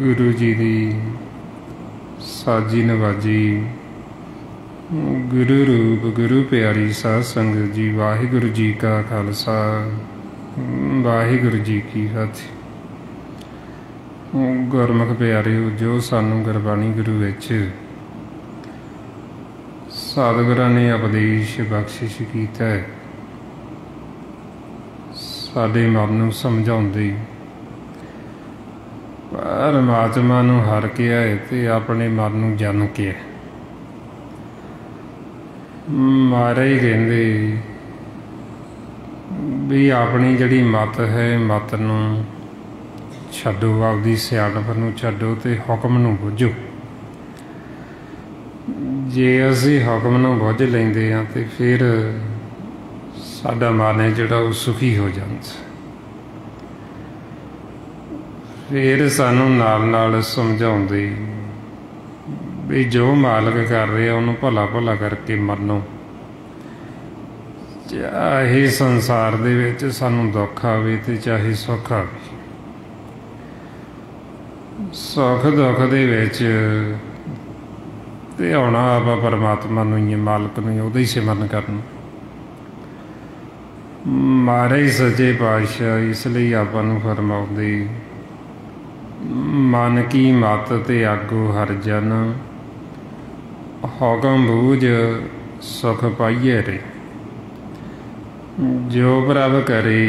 गुरु जी दी साजी नवाजी गुरु रूप गुरु प्यारी साध संगत जी। वाहिगुरु जी का खालसा वाहिगुरु जी की फतेह। गुरमुख प्यारिओ, जो सानू गुरबाणी गुरु विच सतगुरां ने उपदेश बख्शिश कीता है, साडे मन नूं समझाउंदे परमात्मा नूं हर के है ते अपने मन नूं जन के है। महाराज कहंदे भी अपनी जिहड़ी मत है, मत नूं छड्डो, आपदी सियाणप नूं छड्डो ते हुक्म नूं बुझो। जे असीं हुक्म नूं बुझ लैंदे हां ते फिर साडा मन है जिहड़ा वो सुखी हो जांदा। फिर सानू नाल नाल समझाउंदे भी जो मालक कर रहा उन्होंने भला भला करके मनो। चाहे संसार दे विच सानू दुख आवे ते चाहे सुख आवे, सुख दुख दे विच ते आउणा आपां परमात्मा नूं ही है, मालक नूं ही, उहदा ही सिमरन करना। महाराज सच्चे पातशाह इसलिए आपां नूं फरमाउंदे मन की मत ते आगो हर जन, हुक्म बूझ सुख पाइए रे। जो प्रभ करे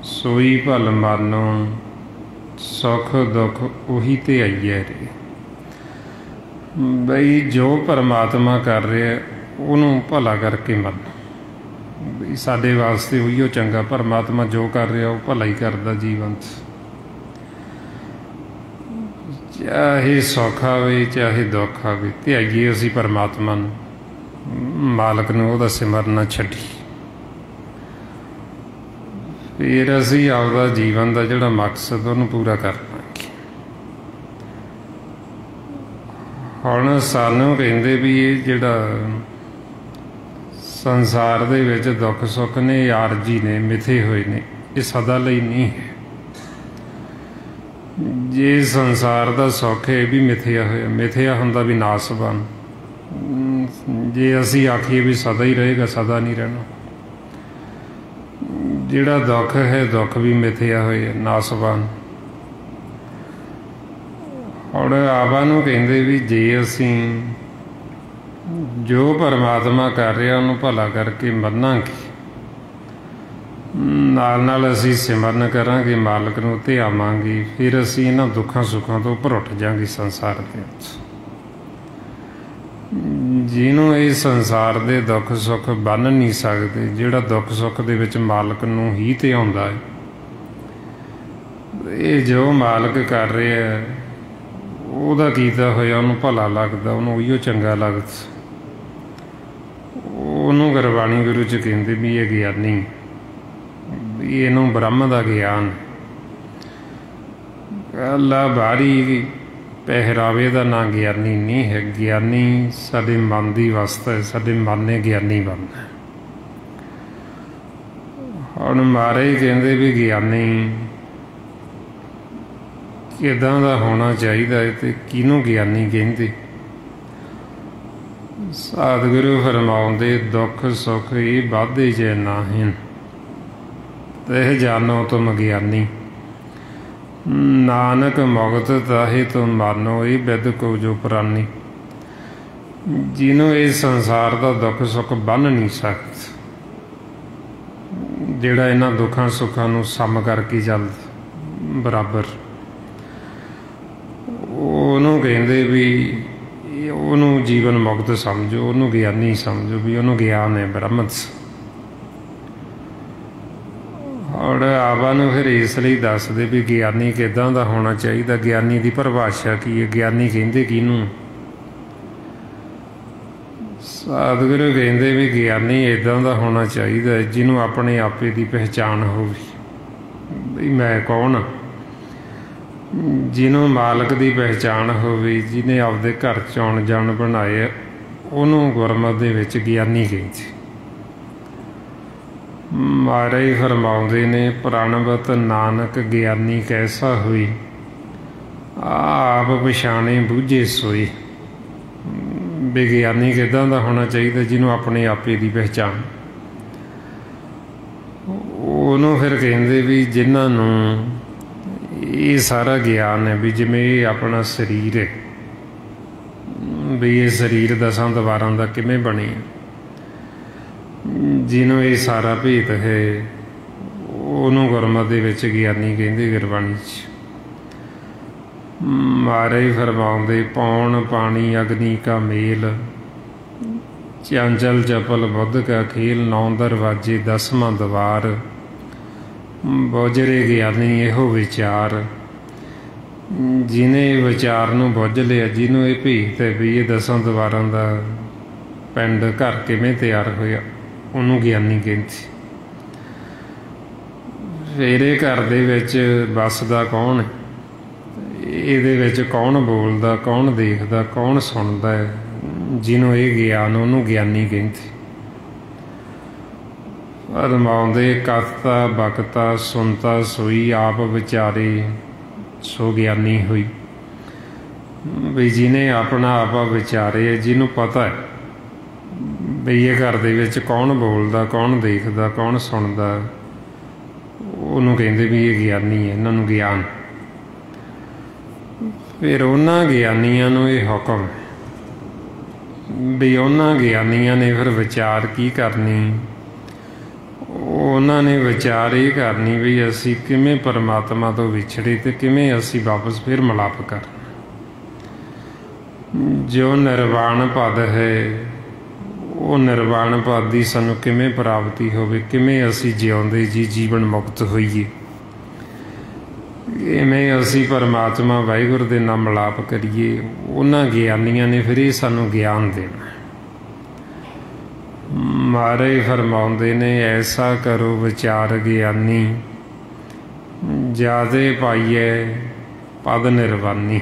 सोई भल मानो, सुख दुख उही ते आइए रे। बई जो परमात्मा कर रहा उन्होंने भला करके मन, बई साडे वास्ते उहिओ चंगा। परमात्मा जो कर रहा वो भला ही करदा जीवन। चाहे सुख आवे चाहे दुख आवे ते आइए असीं परमात्मा नूं, मालक नूं, उहदा सिमरना छड्डी। फिर असी आपदा जीवन का जिहड़ा मकसद उहनूं पूरा कर पांगे। हुण सानूं कहिंदे भी ये जिहड़ा संसार दे विच दुख सुख ने आरजी ने मिथे हुए ने, ये सदा लई नहीं है। जे संसार का सुख है भी मिथया होया, मिथया हुंदा भी नासवान। जे असी आखिए भी सदा ही रहेगा, सदा नहीं रहना। जिहड़ा दुख है, दुख भी मिथया होया, नासवान। हुण आबा नूं कहिंदे भी जे असी जो परमात्मा कर रहा उन्होंने भला करके मन्नांगे, नाल नाल असी सिमरन करांगे, मालक नूं धिआवांगे, फिर असी इन्हां दुखां सुखां तो उपर उठ जांगे। संसार दे जिन्हों ये संसार दे दुख सुख बन नहीं सकते, जिहड़ा दुख सुख दे विच मालक नूं ही धिआउंदा है, ये जो मालक कर रहा है ਉਹਦਾ ਕੀਤਾ ਹੋਇਆ ਉਹਨੂੰ ਭਲਾ ਲੱਗਦਾ, ਉਹਨੂੰ ਉਹੀਓ ਚੰਗਾ ਲੱਗਦਾ। ਉਹਨੂੰ ਗੁਰਬਾਣੀ ਗੁਰੂ 'ਚ ਕਹਿੰਦੇ ਵੀ ਇਹ ਗਿਆਨੀ, ਵੀ ਇਹਨੂੰ ਬ੍ਰਹਮ ਦਾ ਗਿਆਨ। ਅੱਲਾ ਬਾਹਰੀ ਪਹਿਰਾਵੇ ਦਾ ਨਾਂ ਗਿਆਨੀ ਨਹੀਂ ਹੈ। ਗਿਆਨੀ ਸਾਡੇ ਮਨ ਦੀ ਅਵਸਥਾ ਹੈ, ਸਾਡੇ ਮਨ ਨੇ ਗਿਆਨੀ ਬਣਨਾ। ਹੁਣ ਮਹਾਰਾਜ ਕਹਿੰਦੇ ਵੀ ਗਿਆਨੀ किदां दा होना चाहिए तो किनूं ज्ञानी कहते। सतगुरु फरमाउंदे दुख सुख ये वाधे जे नाहिन, तह जानो तुम ज्ञानी। नानक मुगत ताहे तुम मानो, ये बिद को जो प्राणी। जिन्हों इस संसार का दुख सुख बन नहीं सकता, जिहड़ा इन्हां दुखां सुखां नूं सम करके चलदा बराबर, ਉਹਨੂੰ ਕਹਿੰਦੇ ਵੀ ਉਹਨੂੰ ਜੀਵਨ ਮੁਕਤ ਸਮਝੋ, ਉਹਨੂੰ ਗਿਆਨੀ ਸਮਝੋ, ਵੀ ਉਹਨੂੰ ਗਿਆਨ ਹੈ ਬ੍ਰਹਮ। ਔਰ ਆਬਾ ਨੂੰ ਫਿਰ ਇਸ ਲਈ ਦੱਸਦੇ ਵੀ ਗਿਆਨੀ ਕਿੱਦਾਂ ਦਾ ਹੋਣਾ ਚਾਹੀਦਾ। ਗਿਆਨੀ ਦੀ ਪਰਿਭਾਸ਼ਾ ਕੀ ਹੈ, ਗਿਆਨੀ ਕਹਿੰਦੇ ਕਿਹਨੂੰ? ਸਤਿਗੁਰੂ ਕਹਿੰਦੇ ਵੀ ਗਿਆਨੀ ਇੱਦਾਂ ਦਾ ਹੋਣਾ ਚਾਹੀਦਾ ਜਿਹਨੂੰ ਆਪਣੇ ਆਪੇ ਦੀ ਪਹਿਚਾਣ ਹੋਵੇ, ਵੀ ਮੈਂ ਕੌਣ ਹਾਂ। ਜਿਹਨੂੰ ਮਾਲਕ ਦੀ ਪਹਿਚਾਣ ਹੋਵੇ, ਜਿਹਨੇ ਆਪਦੇ ਘਰ 'ਚ ਆਉਣ ਜਾਣ ਬਣਾਏ, ਉਹਨੂੰ ਗੁਰਮਤਿ ਦੇ ਵਿੱਚ ਗਿਆਨੀ ਕਹਿੰਦੇ। ਮਹਾਰਾਜ ਫਰਮਾਉਂਦੇ ਨੇ, ਪ੍ਰਣਵਤ ਨਾਨਕ ਗਿਆਨੀ ਕੈਸਾ ਹੋਈ, ਆਪ ਪਛਾਣੇ ਬੂਝੇ ਸੋਈ। ਵਿਗਿਆਨੀ ਕਿੱਦਾਂ ਦਾ ਹੋਣਾ ਚਾਹੀਦਾ? ਜਿਹਨੂੰ ਆਪਣੇ ਆਪੇ ਦੀ ਪਹਿਚਾਣ। ਉਹਨੂੰ ਫਿਰ ਕਹਿੰਦੇ ਵੀ ਜਿਨ੍ਹਾਂ ਨੂੰ ਇਹ ਸਾਰਾ ਗਿਆਨ ਹੈ, ਵੀ ਜਿਵੇਂ ਇਹ ਆਪਣਾ ਸਰੀਰ ਹੈ, ਵੀ ਇਹ ਸਰੀਰ ਦਸਾਂ ਦੀਵਾਰਾਂ ਦਾ ਕਿਵੇਂ ਬਣਿਆ, ਜਿਹਨੂੰ ਇਹ ਸਾਰਾ ਭੇਤ ਹੈ, ਉਹਨੂੰ ਗੁਰਮਤਿ ਦੇ ਵਿੱਚ ਗਿਆਨੀ ਕਹਿੰਦੇ ਗੁਰਬਾਣੀ 'ਚ। ਮਹਾਰਾਜ ਫਰਮਾਉਂਦੇ, ਪੌਣ ਪਾਣੀ ਅਗਨੀ ਕਾ ਮੇਲ, ਚੰਚਲ ਚਪਲ ਬੁੱਧ ਕਾ ਖੇਲ, 9 ਦਰਵਾਜੇ 10ਵਾਂ ਦਵਾਰ, ਬੁੱਝਰੇ ਗਿਆਨੀ ਇਹੋ ਵਿਚਾਰ। ਜਿਹਨੇ ਵਿਚਾਰ ਨੂੰ ਬੁੱਝ ਲਿਆ, ਜਿਹਨੂੰ ਇਹ ਭੇਤ ਹੈ ਵੀ ਇਹ 10 ਦੀਵਾਰਾਂ ਦਾ ਪਿੰਡ ਘਰ ਕਿਵੇਂ ਤਿਆਰ ਹੋਇਆ, ਉਹਨੂੰ ਗਿਆਨੀ ਕਹਿੰਦੇ। ਫਿਰ ਇਹ ਘਰ ਦੇ ਵਿੱਚ ਵੱਸਦਾ ਕੌਣ ਹੈ, ਇਹਦੇ ਵਿੱਚ ਕੌਣ ਬੋਲਦਾ, ਕੌਣ ਦੇਖਦਾ, ਕੌਣ ਸੁਣਦਾ ਹੈ, ਜਿਹਨੂੰ ਇਹ ਗਿਆਨ, ਉਹਨੂੰ ਗਿਆਨੀ ਕਹਿੰਦੇ। ਫਰਮਾਉਂਦੇ, ਕਥਤਾ ਬਕਤਾ ਸੁਣਤਾ ਸੋਈ, ਆਪ ਵਿਚਾਰੇ ਸੋ ਗਿਆਨੀ ਹੋਈ। ਵੀ ਜਿਹਨੇ ਆਪਣਾ ਆਪਾ ਵਿਚਾਰੇ, ਜਿਹਨੂੰ ਪਤਾ ਹੈ ਵੀ ਇਹ ਘਰ ਦੇ ਵਿੱਚ ਕੌਣ ਬੋਲਦਾ, ਕੌਣ ਦੇਖਦਾ, ਕੌਣ ਸੁਣਦਾ, ਉਹਨੂੰ ਕਹਿੰਦੇ ਵੀ ਇਹ ਗਿਆਨੀ ਹੈ, ਇਹਨਾਂ ਨੂੰ ਗਿਆਨ। ਫਿਰ ਉਹਨਾਂ ਗਿਆਨੀਆਂ ਨੂੰ ਇਹ ਹੁਕਮ ਵੀ ਉਹਨਾਂ ਗਿਆਨੀਆਂ ਨੇ ਫਿਰ ਵਿਚਾਰ ਕੀ ਕਰਨੀ? ਉਹਨਾਂ ਨੇ ਵਿਚਾਰ ਇਹ ਕਰਨੀ ਵੀ ਅਸੀਂ ਕਿਵੇਂ ਪਰਮਾਤਮਾ ਤੋਂ ਵਿਛੜੇ ਅਤੇ ਕਿਵੇਂ ਅਸੀਂ ਵਾਪਸ ਫਿਰ ਮਿਲਾਪ ਕਰਨਾ। ਜੋ ਨਿਰਵਾਣ ਪਦ ਹੈ, ਉਹ ਨਿਰਵਾਣ ਪਦ ਦੀ ਸਾਨੂੰ ਕਿਵੇਂ ਪ੍ਰਾਪਤੀ ਹੋਵੇ, ਕਿਵੇਂ ਅਸੀਂ ਜਿਉਂਦੇ ਜੀ ਜੀਵਨ ਮੁਕਤ ਹੋਈਏ, ਕਿਵੇਂ ਅਸੀਂ ਪਰਮਾਤਮਾ ਵਾਹਿਗੁਰੂ ਦੇ ਨਾਲ ਮਿਲਾਪ ਕਰੀਏ। ਉਹਨਾਂ ਗਿਆਨੀਆਂ ਨੇ ਫਿਰ ਇਹ ਸਾਨੂੰ ਗਿਆਨ ਦੇਣਾ। ਮਹਾਰਾਜ ਫਰਮਾਉਂਦੇ ਨੇ, ਐਸਾ ਕਰੋ ਵਿਚਾਰ ਗਿਆਨੀ, ਜਿਆਦੇ ਪਾਈਏ ਪਦ ਨਿਰਵਾਨੀ।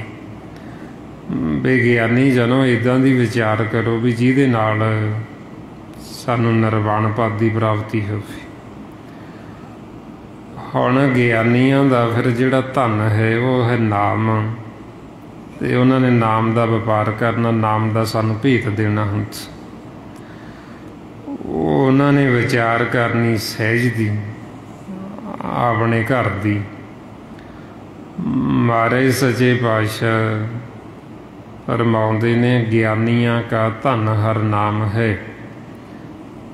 ਵਿਗਿਆਨੀ ਜਨੋ ਇੱਦਾਂ ਦੀ ਵਿਚਾਰ ਕਰੋ ਵੀ ਜਿਹਦੇ ਨਾਲ ਸਾਨੂੰ ਨਿਰਵਾਣ ਪਦ ਦੀ ਪ੍ਰਾਪਤੀ ਹੋਵੇ। ਹੁਣ ਗਿਆਨੀਆਂ ਦਾ ਫਿਰ ਜਿਹੜਾ ਧਨ ਹੈ ਉਹ ਹੈ ਨਾਮ, ਅਤੇ ਉਹਨਾਂ ਨੇ ਨਾਮ ਦਾ ਵਪਾਰ ਕਰਨਾ, ਨਾਮ ਦਾ ਸਾਨੂੰ ਭੇਤ ਦੇਣਾ ਹੁੰਦਾ। ਉਹਨਾਂ ਨੇ ਵਿਚਾਰ ਕਰਨੀ ਸਹਿਜ ਦੀ, ਆਪਣੇ ਘਰ ਦੀ। ਮਹਾਰਾਜ ਸੱਚੇ ਪਾਤਸ਼ਾਹ ਫਰਮਾਉਂਦੇ ਨੇ, ਗਿਆਨੀਆਂ ਕਾ ਧਨ ਹਰ ਨਾਮ ਹੈ,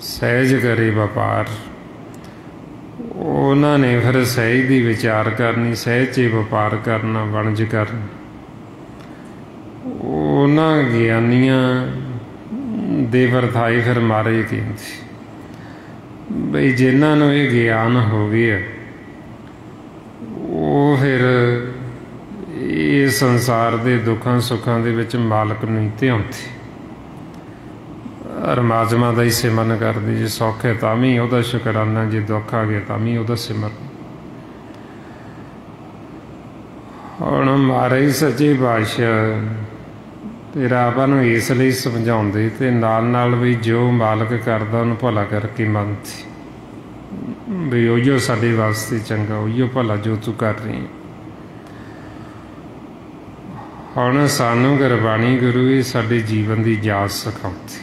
ਸਹਿਜ ਕਰੇ ਵਪਾਰ। ਉਹਨਾਂ ਨੇ ਫਿਰ ਸਹਿਜ ਦੀ ਵਿਚਾਰ ਕਰਨੀ, ਸਹਿਜ 'ਚ ਵਪਾਰ ਕਰਨਾ, ਵਣਜ ਕਰਨੀ। ਉਹਨਾਂ ਗਿਆਨੀਆਂ ਦੇ ਵਰਤਾਏ ਫਿਰ ਮਹਾਰਾਜ ਕਹਿੰਦੇ ਬਈ ਜਿਨ੍ਹਾਂ ਨੂੰ ਇਹ ਗਿਆਨ ਹੋ ਗਿਆ ਉਹ ਫਿਰ ਇਹ ਸੰਸਾਰ ਦੇ ਦੁੱਖਾਂ ਸੁੱਖਾਂ ਦੇ ਵਿੱਚ ਮਾਲਕ ਨੂੰ ਹੀ ਧਿਆਉਂਦੇ, ਪਰਮਾਤਮਾ ਦਾ ਹੀ ਸਿਮਰਨ ਕਰਦੇ। ਜੇ ਸੁੱਖ ਹੈ ਤਾਂ ਵੀ ਉਹਦਾ ਸ਼ੁਕਰਾਨਾ, ਜੇ ਦੁੱਖ ਆ ਗਿਆ ਤਾਂ ਵੀ ਉਹਦਾ ਸਿਮਰਨ। ਹੁਣ ਮਹਾਰਾਜ ਸੱਚੇ ਪਾਤਸ਼ਾਹ ਫਿਰ ਆਪਾਂ ਨੂੰ ਇਸ ਲਈ ਸਮਝਾਉਂਦੇ ਅਤੇ ਨਾਲ ਨਾਲ ਵੀ ਜੋ ਮਾਲਕ ਕਰਦਾ ਉਹਨੂੰ ਭਲਾ ਕਰਕੇ ਮੰਨਦੇ ਵੀ ਉਹੀਓ ਸਾਡੇ ਵਾਸਤੇ ਚੰਗਾ, ਉਹੀਓ ਭਲਾ ਜੋ ਤੂੰ ਕਰ ਰਹੀ ਹੈ। ਹੁਣ ਸਾਨੂੰ ਗੁਰਬਾਣੀ ਗੁਰੂ ਇਹ ਸਾਡੇ ਜੀਵਨ ਦੀ ਜਾਚ ਸਿਖਾਉਂਦੇ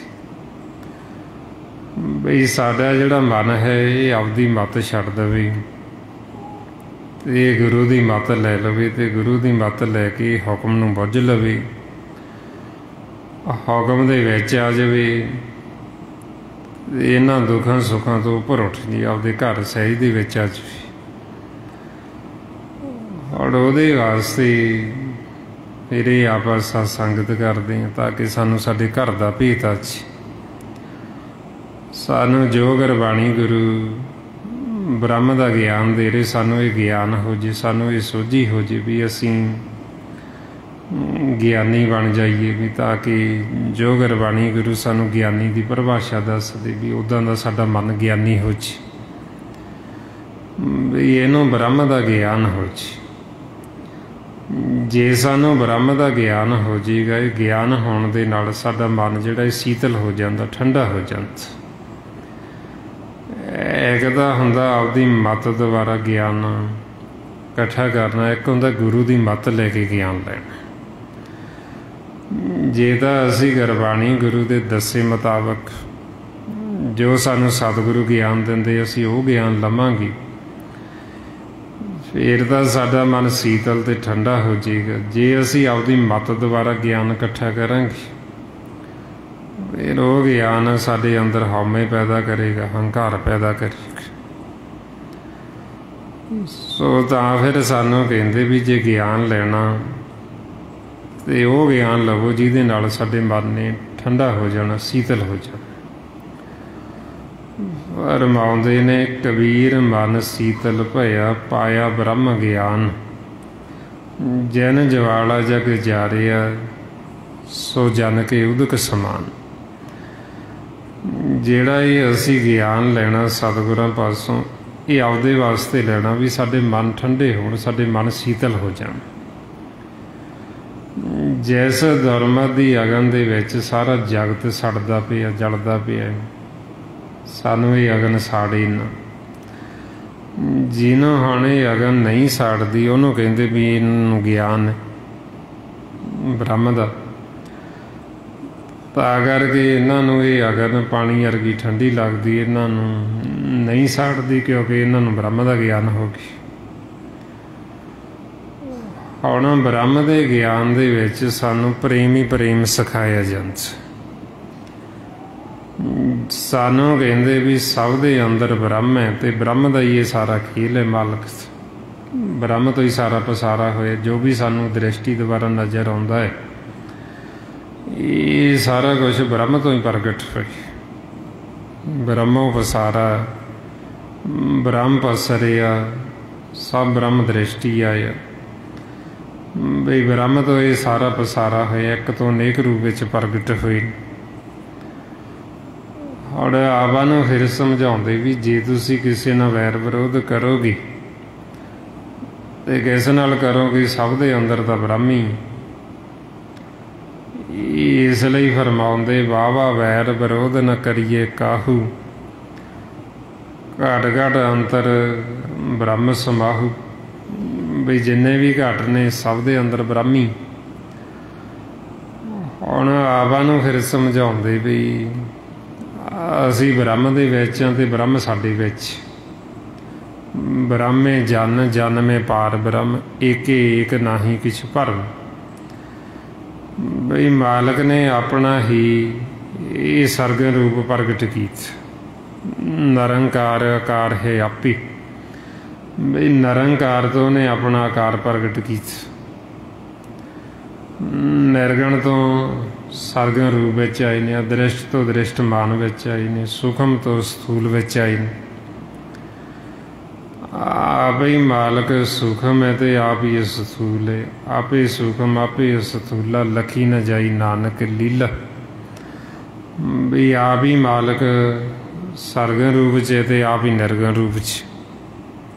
ਬਈ ਸਾਡਾ ਜਿਹੜਾ ਮਨ ਹੈ ਇਹ ਆਪਦੀ ਮੱਤ ਛੱਡ ਦੇਵੇ ਅਤੇ ਇਹ ਗੁਰੂ ਦੀ ਮੱਤ ਲੈ ਲਵੇ, ਅਤੇ ਗੁਰੂ ਦੀ ਮੱਤ ਲੈ ਕੇ ਹੁਕਮ ਨੂੰ ਬੁੱਝ ਲਵੇ, ਹੁਕਮ ਦੇ ਵਿੱਚ ਆ ਜਾਵੇ, ਇਹਨਾਂ ਦੁੱਖਾਂ ਸੁੱਖਾਂ ਤੋਂ ਉੱਪਰ ਉੱਠ ਜੀ ਆਪਦੇ ਘਰ ਸਹਿਜ ਦੇ ਵਿੱਚ ਆ ਜਾਵੇ। ਔਰ ਉਹਦੇ ਵਾਸਤੇ ਫਿਰ ਇਹ ਆਪਸ ਸੰਗਤ ਕਰਦੇ ਹਾਂ ਤਾਂ ਕਿ ਸਾਨੂੰ ਸਾਡੇ ਘਰ ਦਾ ਭੇਤ ਆ ਜਾਵੇ। ਸਾਨੂੰ ਜੋ ਗੁਰਬਾਣੀ ਗੁਰੂ ਬ੍ਰਹਮ ਦਾ ਗਿਆਨ ਦੇ ਰਹੇ, ਸਾਨੂੰ ਇਹ ਗਿਆਨ ਹੋ ਜੇ, ਸਾਨੂੰ ਇਹ ਸੋਝੀ ਹੋ ਜੇ ਵੀ ਅਸੀਂ ਗਿਆਨੀ ਬਣ ਜਾਈਏ, ਵੀ ਤਾਂ ਕਿ ਜੋ ਗੁਰਬਾਣੀ ਗੁਰੂ ਸਾਨੂੰ ਗਿਆਨੀ ਦੀ ਪਰਿਭਾਸ਼ਾ ਦੱਸਦੇ ਵੀ ਉੱਦਾਂ ਦਾ ਸਾਡਾ ਮਨ ਗਿਆਨੀ ਹੋ ਜੇ, ਵੀ ਇਹਨੂੰ ਬ੍ਰਹਮ ਦਾ ਗਿਆਨ ਹੋ ਜੇ। ਜੇ ਸਾਨੂੰ ਬ੍ਰਹਮ ਦਾ ਗਿਆਨ ਹੋ ਜਾਏਗਾ, ਇਹ ਗਿਆਨ ਹੋਣ ਦੇ ਨਾਲ ਸਾਡਾ ਮਨ ਜਿਹੜਾ ਇਹ ਸ਼ੀਤਲ ਹੋ ਜਾਂਦਾ, ਠੰਡਾ ਹੋ ਜਾਂਦਾ। ਇੱਕ ਤਾਂ ਹੁੰਦਾ ਆਪਦੀ ਮੱਤ ਦੁਆਰਾ ਗਿਆਨ ਇਕੱਠਾ ਕਰਨਾ, ਇੱਕ ਹੁੰਦਾ ਗੁਰੂ ਦੀ ਮੱਤ ਲੈ ਕੇ ਗਿਆਨ ਲੈਣਾ। ਜੇ ਤਾਂ ਅਸੀਂ ਗੁਰਬਾਣੀ ਗੁਰੂ ਦੇ ਦੱਸੇ ਮੁਤਾਬਕ ਜੋ ਸਾਨੂੰ ਸਤਿਗੁਰੂ ਗਿਆਨ ਦਿੰਦੇ ਅਸੀਂ ਉਹ ਗਿਆਨ ਲਵਾਂਗੇ, ਫਿਰ ਤਾਂ ਸਾਡਾ ਮਨ ਸ਼ੀਤਲ ਅਤੇ ਠੰਡਾ ਹੋ ਜਾਏਗਾ। ਜੇ ਅਸੀਂ ਆਪਦੀ ਮੱਤ ਦੁਆਰਾ ਗਿਆਨ ਇਕੱਠਾ ਕਰਾਂਗੇ ਫਿਰ ਉਹ ਗਿਆਨ ਸਾਡੇ ਅੰਦਰ ਹਉਮੈ ਪੈਦਾ ਕਰੇਗਾ, ਹੰਕਾਰ ਪੈਦਾ ਕਰੇਗਾ। ਸੋ ਤਾਂ ਫਿਰ ਸਾਨੂੰ ਕਹਿੰਦੇ ਵੀ ਜੇ ਗਿਆਨ ਲੈਣਾ ਅਤੇ ਉਹ ਗਿਆਨ ਲਵੋ ਜਿਹਦੇ ਨਾਲ ਸਾਡੇ ਮਨ ਨੇ ਠੰਡਾ ਹੋ ਜਾਣਾ, ਸ਼ੀਤਲ ਹੋ ਜਾਣਾ। ਫਰਮਾਉਂਦੇ ਨੇ, ਕਬੀਰ ਮਨ ਸ਼ੀਤਲ ਭਇਆ ਪਾਇਆ ਬ੍ਰਹਮ ਗਿਆਨ, ਜਨ ਜਵਾਲਾ ਜਗ ਜਾਰਿਆ ਸੋ ਜਨ ਕੇ ਉਦਕ ਸਮਾਨ। ਜਿਹੜਾ ਇਹ ਅਸੀਂ ਗਿਆਨ ਲੈਣਾ ਸਤਿਗੁਰਾਂ ਪਾਸੋਂ, ਇਹ ਆਪਦੇ ਵਾਸਤੇ ਲੈਣਾ ਵੀ ਸਾਡੇ ਮਨ ਠੰਡੇ ਹੋਣ, ਸਾਡੇ ਮਨ ਸ਼ੀਤਲ ਹੋ ਜਾਣ। ਜਿਸ ਦੁਰਮਤ ਦੀ ਅਗਨ ਦੇ ਵਿੱਚ ਸਾਰਾ ਜਗਤ ਸੜਦਾ ਪਿਆ, ਜਲਦਾ ਪਿਆ, ਸਾਨੂੰ ਇਹ ਅਗਨ ਸਾੜੇ ਨਾ। ਜਿਹਨੂੰ ਹੁਣ ਇਹ ਅਗਨ ਨਹੀਂ ਸਾੜਦੀ ਉਹਨੂੰ ਕਹਿੰਦੇ ਵੀ ਇਹਨੂੰ ਗਿਆਨ ਬ੍ਰਹਮ ਦਾ। ਤਾਂ ਕਰਕੇ ਇਹਨਾਂ ਨੂੰ ਇਹ ਅਗਨ ਪਾਣੀ ਵਰਗੀ ਠੰਡੀ ਲੱਗਦੀ, ਇਹਨਾਂ ਨੂੰ ਨਹੀਂ ਸਾੜਦੀ ਕਿਉਂਕਿ ਇਹਨਾਂ ਨੂੰ ਬ੍ਰਹਮ ਦਾ ਗਿਆਨ ਹੋ ਗਿਆ। ਹੁਣ ਬ੍ਰਹਮ ਦੇ ਗਿਆਨ ਦੇ ਵਿੱਚ ਸਾਨੂੰ ਪ੍ਰੇਮ ਹੀ ਪ੍ਰੇਮ ਸਿਖਾਇਆ ਜਾਂਦਾ। ਸਾਨੂੰ ਕਹਿੰਦੇ ਵੀ ਸਭ ਦੇ ਅੰਦਰ ਬ੍ਰਹਮ ਹੈ ਅਤੇ ਬ੍ਰਹਮ ਦਾ ਹੀ ਇਹ ਸਾਰਾ ਖੇਲ ਹੈ। ਮਾਲਕ ਬ੍ਰਹਮ ਤੋਂ ਹੀ ਸਾਰਾ ਪਸਾਰਾ ਹੋਇਆ। ਜੋ ਵੀ ਸਾਨੂੰ ਦ੍ਰਿਸ਼ਟੀ ਦੁਆਰਾ ਨਜ਼ਰ ਆਉਂਦਾ ਹੈ ਇਹ ਸਾਰਾ ਕੁਛ ਬ੍ਰਹਮ ਤੋਂ ਹੀ ਪ੍ਰਗਟ ਹੋਇਆ। ਬ੍ਰਹਮੋ ਪਸਾਰਾ, ਬ੍ਰਹਮ ਪਸਰਿਆ, ਸਭ ਬ੍ਰਹਮ ਦ੍ਰਿਸ਼ਟੀ ਆਇਆ। ਬਈ ਬ੍ਰਹਮ ਤੋਂ ਇਹ ਸਾਰਾ ਪਸਾਰਾ ਹੋਇਆ, ਇੱਕ ਤੋਂ ਅਨੇਕ ਰੂਪ ਵਿੱਚ ਪ੍ਰਗਟ ਹੋਏ। ਹੁਣ ਆਪਾਂ ਨੂੰ ਫਿਰ ਸਮਝਾਉਂਦੇ ਵੀ ਜੇ ਤੁਸੀਂ ਕਿਸੇ ਨਾਲ ਵੈਰ ਵਿਰੋਧ ਕਰੋਗੇ ਤੇ ਕਿਸ ਨਾਲ ਕਰੋ ਕਿ ਸਭ ਦੇ ਅੰਦਰ ਤਾਂ ਬ੍ਰਹਮੀ। ਇਸ ਲਈ ਫਰਮਾਉਂਦੇ ਵਾਵਾ ਵੈਰ ਵਿਰੋਧ ਨ ਕਰੀਏ ਕਾਹੂ, ਘਟ ਘਟ ਅੰਤਰ ਬ੍ਰਹਮ ਸਮਾਹੂ। ਵੀ ਜਿੰਨੇ ਵੀ ਘਟ ਨੇ ਸਭ ਦੇ ਅੰਦਰ ਬ੍ਰਹਮੀ। ਹੁਣ ਆਵਾਂ ਨੂੰ ਫਿਰ ਸਮਝਾਉਂਦੇ ਵੀ ਅਸੀਂ ਬ੍ਰਹਮ ਦੇ ਵਿੱਚ ਹਾਂ ਤੇ ਬ੍ਰਹਮ ਸਾਡੇ ਵਿੱਚ। ਬ੍ਰਹਮੇ ਜਨ ਜਨ ਮੇ ਪਾਰ ਬ੍ਰਹਮ, ਏਕੇ ਏਕ ਨਾਹੀ ਕਿਛੁ ਭਰਮ। ਬਈ ਮਾਲਕ ਨੇ ਆਪਣਾ ਹੀ ਇਹ ਸਰਗਨ ਰੂਪ ਪ੍ਰਗਟ ਕੀਤਾ। ਨਿਰੰਕਾਰ ਆਕਾਰ ਹੈ ਆਪੇ। ਬਈ ਨਿਰੰਕਾਰ ਤੋਂ ਉਹਨੇ ਆਪਣਾ ਆਕਾਰ ਪ੍ਰਗਟ ਕੀਤਾ। ਨਿਰਗੁਣ ਤੋਂ ਸਰਗਨ ਰੂਪ ਵਿੱਚ ਆਏ ਨੇ, ਅਦ੍ਰਿਸ਼ਟ ਤੋਂ ਦ੍ਰਿਸ਼ਟਮਾਨ ਵਿੱਚ ਆਏ ਨੇ, ਸੂਖਮ ਤੋਂ ਸਥੂਲ ਵਿੱਚ ਆਏ ਨੇ। ਆਪ ਹੀ ਮਾਲਕ ਸੂਖਮ ਹੈ ਤੇ ਆਪ ਹੀ ਸਥੂਲ ਹੈ। ਆਪੇ ਸੂਖਮ ਆਪੇ ਸਥੂਲਾ, ਲਖੀ ਨਾ ਜਾਈ ਨਾਨਕ ਲੀਲਾ। ਵੀ ਆਪ ਹੀ ਮਾਲਕ ਸਰਗਨ ਰੂਪ 'ਚ ਤੇ ਆਪ ਹੀ ਨਿਰਗੁਣ ਰੂਪ 'ਚ।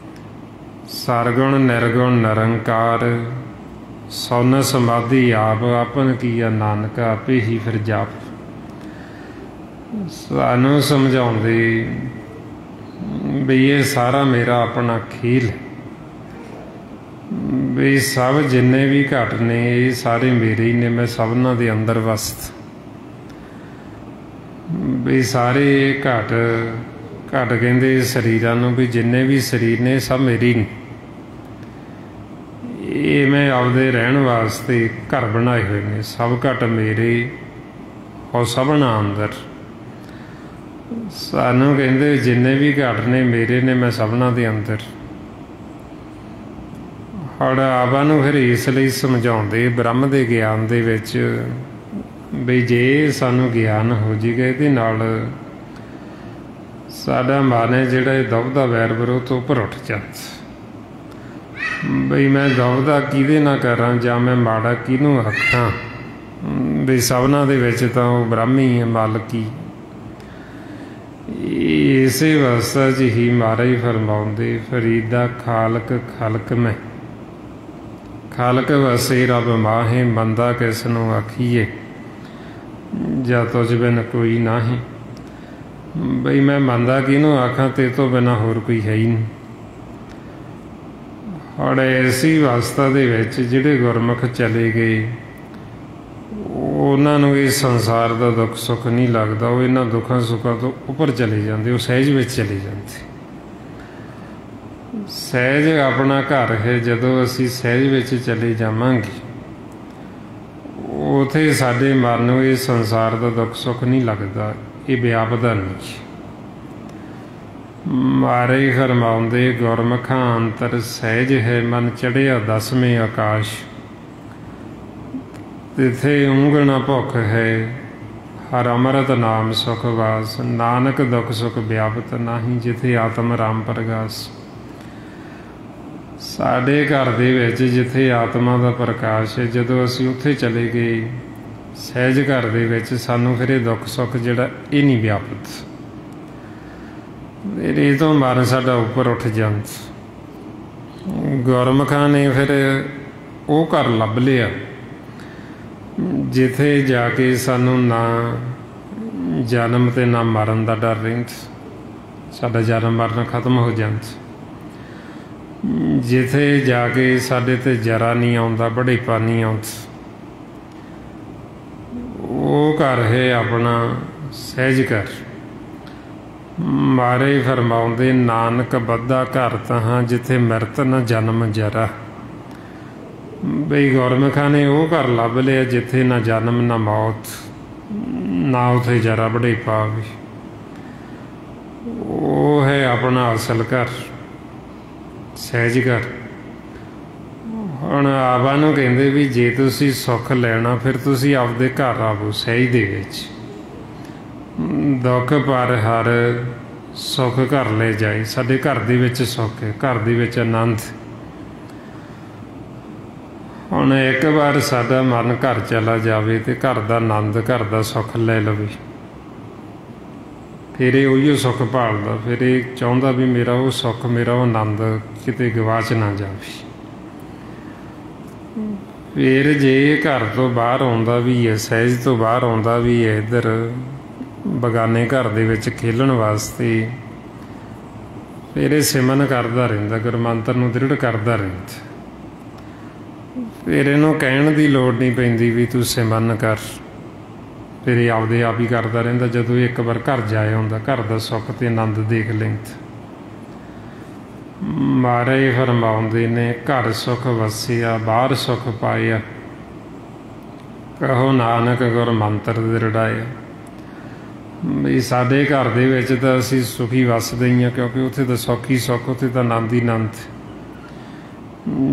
ਸਰਗੁਣ ਨਿਰਗੁਣ ਨਿਰੰਕਾਰ, ਸੌਨ ਸਮਾਧੀ ਆਪ ਆਪਨ ਕੀਆ ਨਾਨਕ, ਆਪੇ ਹੀ ਫਿਰ ਜਾਪ। ਸਾਨੂੰ ਸਮਝਾਉਂਦੇ ਵੀ ਇਹ ਸਾਰਾ ਮੇਰਾ ਆਪਣਾ ਖੇਲ। ਵੀ ਸਭ ਜਿੰਨੇ ਵੀ ਘਟ ਨੇ ਇਹ ਸਾਰੇ ਮੇਰੇ ਹੀ ਨੇ, ਮੈਂ ਸਭਨਾਂ ਦੇ ਅੰਦਰ ਵਸਤ। ਵੀ ਸਾਰੇ ਘਟ ਘਟ ਕਹਿੰਦੇ ਸਰੀਰਾਂ ਨੂੰ, ਵੀ ਜਿੰਨੇ ਵੀ ਸਰੀਰ ਨੇ ਸਭ ਮੇਰੇ ਹੀ ਨੇ। ਇਹ ਮੈਂ ਆਪਦੇ ਰਹਿਣ ਵਾਸਤੇ ਘਰ ਬਣਾਏ ਹੋਏ ਨੇ। ਸਭ ਘਟ ਮੇਰੇ ਔਰ ਸਭਨਾਂ ਅੰਦਰ। ਸਾਨੂੰ ਕਹਿੰਦੇ ਜਿੰਨੇ ਵੀ ਘਟ ਨੇ ਮੇਰੇ ਨੇ, ਮੈਂ ਸਭਨਾਂ ਦੇ ਅੰਦਰ। ਹੁਣ ਆਵਾਂ ਨੂੰ ਫਿਰ ਇਸ ਲਈ ਸਮਝਾਉਂਦੇ ਬ੍ਰਹਮ ਦੇ ਗਿਆਨ ਦੇ ਵਿੱਚ ਵੀ ਜੇ ਸਾਨੂੰ ਗਿਆਨ ਹੋ ਜਾਏਗਾ ਇਹਦੇ ਨਾਲ ਸਾਡਾ ਮਨ ਹੈ ਜਿਹੜਾ ਇਹ ਦੁਬਦਾ ਵੈਰ ਵਿਰੋਧ ਤੋਂ ਉੱਪਰ ਉੱਠ ਜਾਂਦਾ। ਬਈ ਮੈਂ ਦੁਬਦਾ ਕਿਹਦੇ ਨਾਲ ਕਰਾਂ ਜਾਂ ਮੈਂ ਮਾੜਾ ਕਿਹਨੂੰ ਆਖਾਂ। ਵੀ ਸਭਨਾਂ ਦੇ ਵਿੱਚ ਤਾਂ ਉਹ ਬ੍ਰਹਮੀ ਹੈ, ਮਾਲਕੀ। ਇਸੇ ਅਵਸਥਾ 'ਚ ਹੀ ਮਹਾਰਾਜ ਫਰਮਾਉਂਦੇ ਫਰੀਦਾ ਖਾਲਕ ਖਲਕ ਮੈਂ, ਖਾਲਕ ਵਸੇ ਰੱਬ ਮਾਹੇ, ਬੰਦਾ ਕਿਸ ਨੂੰ ਆਖੀਏ ਜਾਂ ਤੁਝ ਬਿਨ ਕੋਈ ਨਾਹੀਂ। ਬਈ ਮੈਂ ਮੰਨਦਾ ਕਿਹਨੂੰ ਆਖਾਂ, ਤੇ ਤੋਂ ਬਿਨਾਂ ਹੋਰ ਕੋਈ ਹੈ ਹੀ ਨਹੀਂ। ਹੁਣ ਐਸੀ ਅਵਸਥਾ ਦੇ ਵਿੱਚ ਜਿਹੜੇ ਗੁਰਮੁਖ ਚਲੇ ਗਏ ਉਹਨਾਂ ਨੂੰ ਇਹ ਸੰਸਾਰ ਦਾ ਦੁੱਖ ਸੁੱਖ ਨਹੀਂ ਲੱਗਦਾ। ਉਹ ਇਹਨਾਂ ਦੁੱਖਾਂ ਸੁੱਖਾਂ ਤੋਂ ਉੱਪਰ ਚਲੇ ਜਾਂਦੇ, ਉਹ ਸਹਿਜ ਵਿੱਚ ਚਲੇ ਜਾਂਦੇ। ਸਹਿਜ ਆਪਣਾ ਘਰ ਹੈ। ਜਦੋਂ ਅਸੀਂ ਸਹਿਜ ਵਿੱਚ ਚਲੇ ਜਾਵਾਂਗੇ ਉੱਥੇ ਸਾਡੇ ਮਨ ਨੂੰ ਇਹ ਸੰਸਾਰ ਦਾ ਦੁੱਖ ਸੁੱਖ ਨਹੀਂ ਲੱਗਦਾ, ਇਹ ਵਿਆਪਦਾ ਨਹੀਂ। ਮਾਰੇ ਫਰਮਾਉਂਦੇ ਗੁਰਮੁਖਾਂ ਅੰਤਰ ਸਹਿਜ ਹੈ, ਮਨ ਚੜ੍ਹਿਆ ਦਸਵੇਂ ਆਕਾਸ਼। ਤਿੱਥੇ ਊਂਘ ਨਾ ਭੁੱਖ ਹੈ, ਹਰ ਅੰਮ੍ਰਿਤ ਨਾਮ ਸੁਖ ਵਾਸ। ਨਾਨਕ ਦੁੱਖ ਸੁਖ ਵਿਆਪਤ ਨਾਹੀਂ, ਜਿੱਥੇ ਆਤਮ ਰਾਮ ਪ੍ਰਗਾਸ। ਸਾਡੇ ਘਰ ਦੇ ਵਿੱਚ ਜਿੱਥੇ ਆਤਮਾ ਦਾ ਪ੍ਰਕਾਸ਼ ਹੈ, ਜਦੋਂ ਅਸੀਂ ਉੱਥੇ ਚਲੇ ਗਏ ਸਹਿਜ ਘਰ ਦੇ ਵਿੱਚ, ਸਾਨੂੰ ਫਿਰ ਇਹ ਦੁੱਖ ਸੁੱਖ ਜਿਹੜਾ ਇਹ ਨਹੀਂ ਵਿਆਪਤ। ਫਿਰ ਇਹ ਤੋਂ ਮਨ ਸਾਡਾ ਉੱਪਰ ਉੱਠ ਜਾਂਦਾ। ਗੁਰਮੁਖਾਂ ਨੇ ਫਿਰ ਉਹ ਘਰ ਲੱਭ ਲਿਆ ਜਿੱਥੇ ਜਾ ਕੇ ਸਾਨੂੰ ਨਾ ਜਨਮ ਤੇ ਨਾ ਮਰਨ ਦਾ ਡਰ ਰਹਿੰਦਾ। ਸਾਡਾ ਜਨਮ ਮਰਨ ਖਤਮ ਹੋ ਜਾਂਦਾ। ਜਿੱਥੇ ਜਾ ਕੇ ਸਾਡੇ ਤੇ ਜਰਾ ਨਹੀਂ ਆਉਂਦਾ, ਬੁਢੇਪਾ ਨਹੀਂ ਆਉਂਦਾ। ਉਹ ਘਰ ਹੈ ਆਪਣਾ ਸਹਿਜ ਘਰ। ਮਾਰੇ ਫਰਮਾਉਂਦੇ ਨਾਨਕ ਬੱਧਾ ਘਰ ਤਹਾਂ, ਜਿੱਥੇ ਮਿਰਤ ਨ ਜਨਮ ਜਰਾ। ਬਈ ਗੁਰਮੁਖਾਂ ਨੇ ਉਹ ਘਰ ਲੱਭ ਲਿਆ ਜਿੱਥੇ ਨਾ ਜਨਮ ਨਾ ਮੌਤ, ਨਾ ਉੱਥੇ ਜਰਾ ਬੁਢੇਪਾ ਆਵੇ। ਉਹ ਹੈ ਆਪਣਾ ਅਸਲ ਘਰ, ਸਹਿਜ ਘਰ। ਹੁਣ ਆਵਾਂ ਨੂੰ ਕਹਿੰਦੇ ਵੀ ਜੇ ਤੁਸੀਂ ਸੁੱਖ ਲੈਣਾ ਫਿਰ ਤੁਸੀਂ ਆਪਦੇ ਘਰ ਆਵੋ ਸਹਿਜ ਦੇ ਵਿੱਚ। ਦੁੱਖ ਪਰ ਹਰ ਸੁੱਖ ਘਰ ਲੈ ਜਾਏ। ਸਾਡੇ ਘਰ ਦੇ ਵਿੱਚ ਸੁੱਖ ਹੈ, ਘਰ ਦੇ ਵਿੱਚ ਆਨੰਦ। ਹੁਣ ਇੱਕ ਵਾਰ ਸਾਡਾ ਮਨ ਘਰ ਚਲਾ ਜਾਵੇ ਤੇ ਘਰ ਦਾ ਆਨੰਦ, ਘਰ ਦਾ ਸੁੱਖ ਲੈ ਲਵੇ, ਫਿਰ ਇਹ ਉਹੀਓ ਸੁੱਖ ਭਾਲਦਾ। ਫਿਰ ਇਹ ਚਾਹੁੰਦਾ ਵੀ ਮੇਰਾ ਉਹ ਸੁੱਖ, ਮੇਰਾ ਉਹ ਆਨੰਦ ਕਿਤੇ ਗਵਾਚ ਨਾ ਜਾਵੇ। फिर जे घर तो बाहर आउंदा भी है, सहज तो बाहर आउंदा भी है इधर बगाने घर दे विच खेलण वास्ते, फिर ये सिमन करदा रहिंदा, गुरमंत्र नूं दृढ़ करदा रहिंदा। फिर इहनूं कहण दी लोड़ नहीं पैंदी भी तूं सिमन कर, फिर ये आपदे आप ही करदा रहिंदा। जदों एक बार घर जाए हुंदा, घर दा सुख ते आनंद देख लैंदा। महाराज फरमाउंदे ने, घर सुख वसिया बाहर सुख पाया, कहो नानक गुर मंत्र दृढ़ाया। भी साडे घर दे विच तां असीं सुखी वसदे ही, क्योंकि उत्थे तां सुख ही सुख, उत्थे तां आनंद ही आनंद।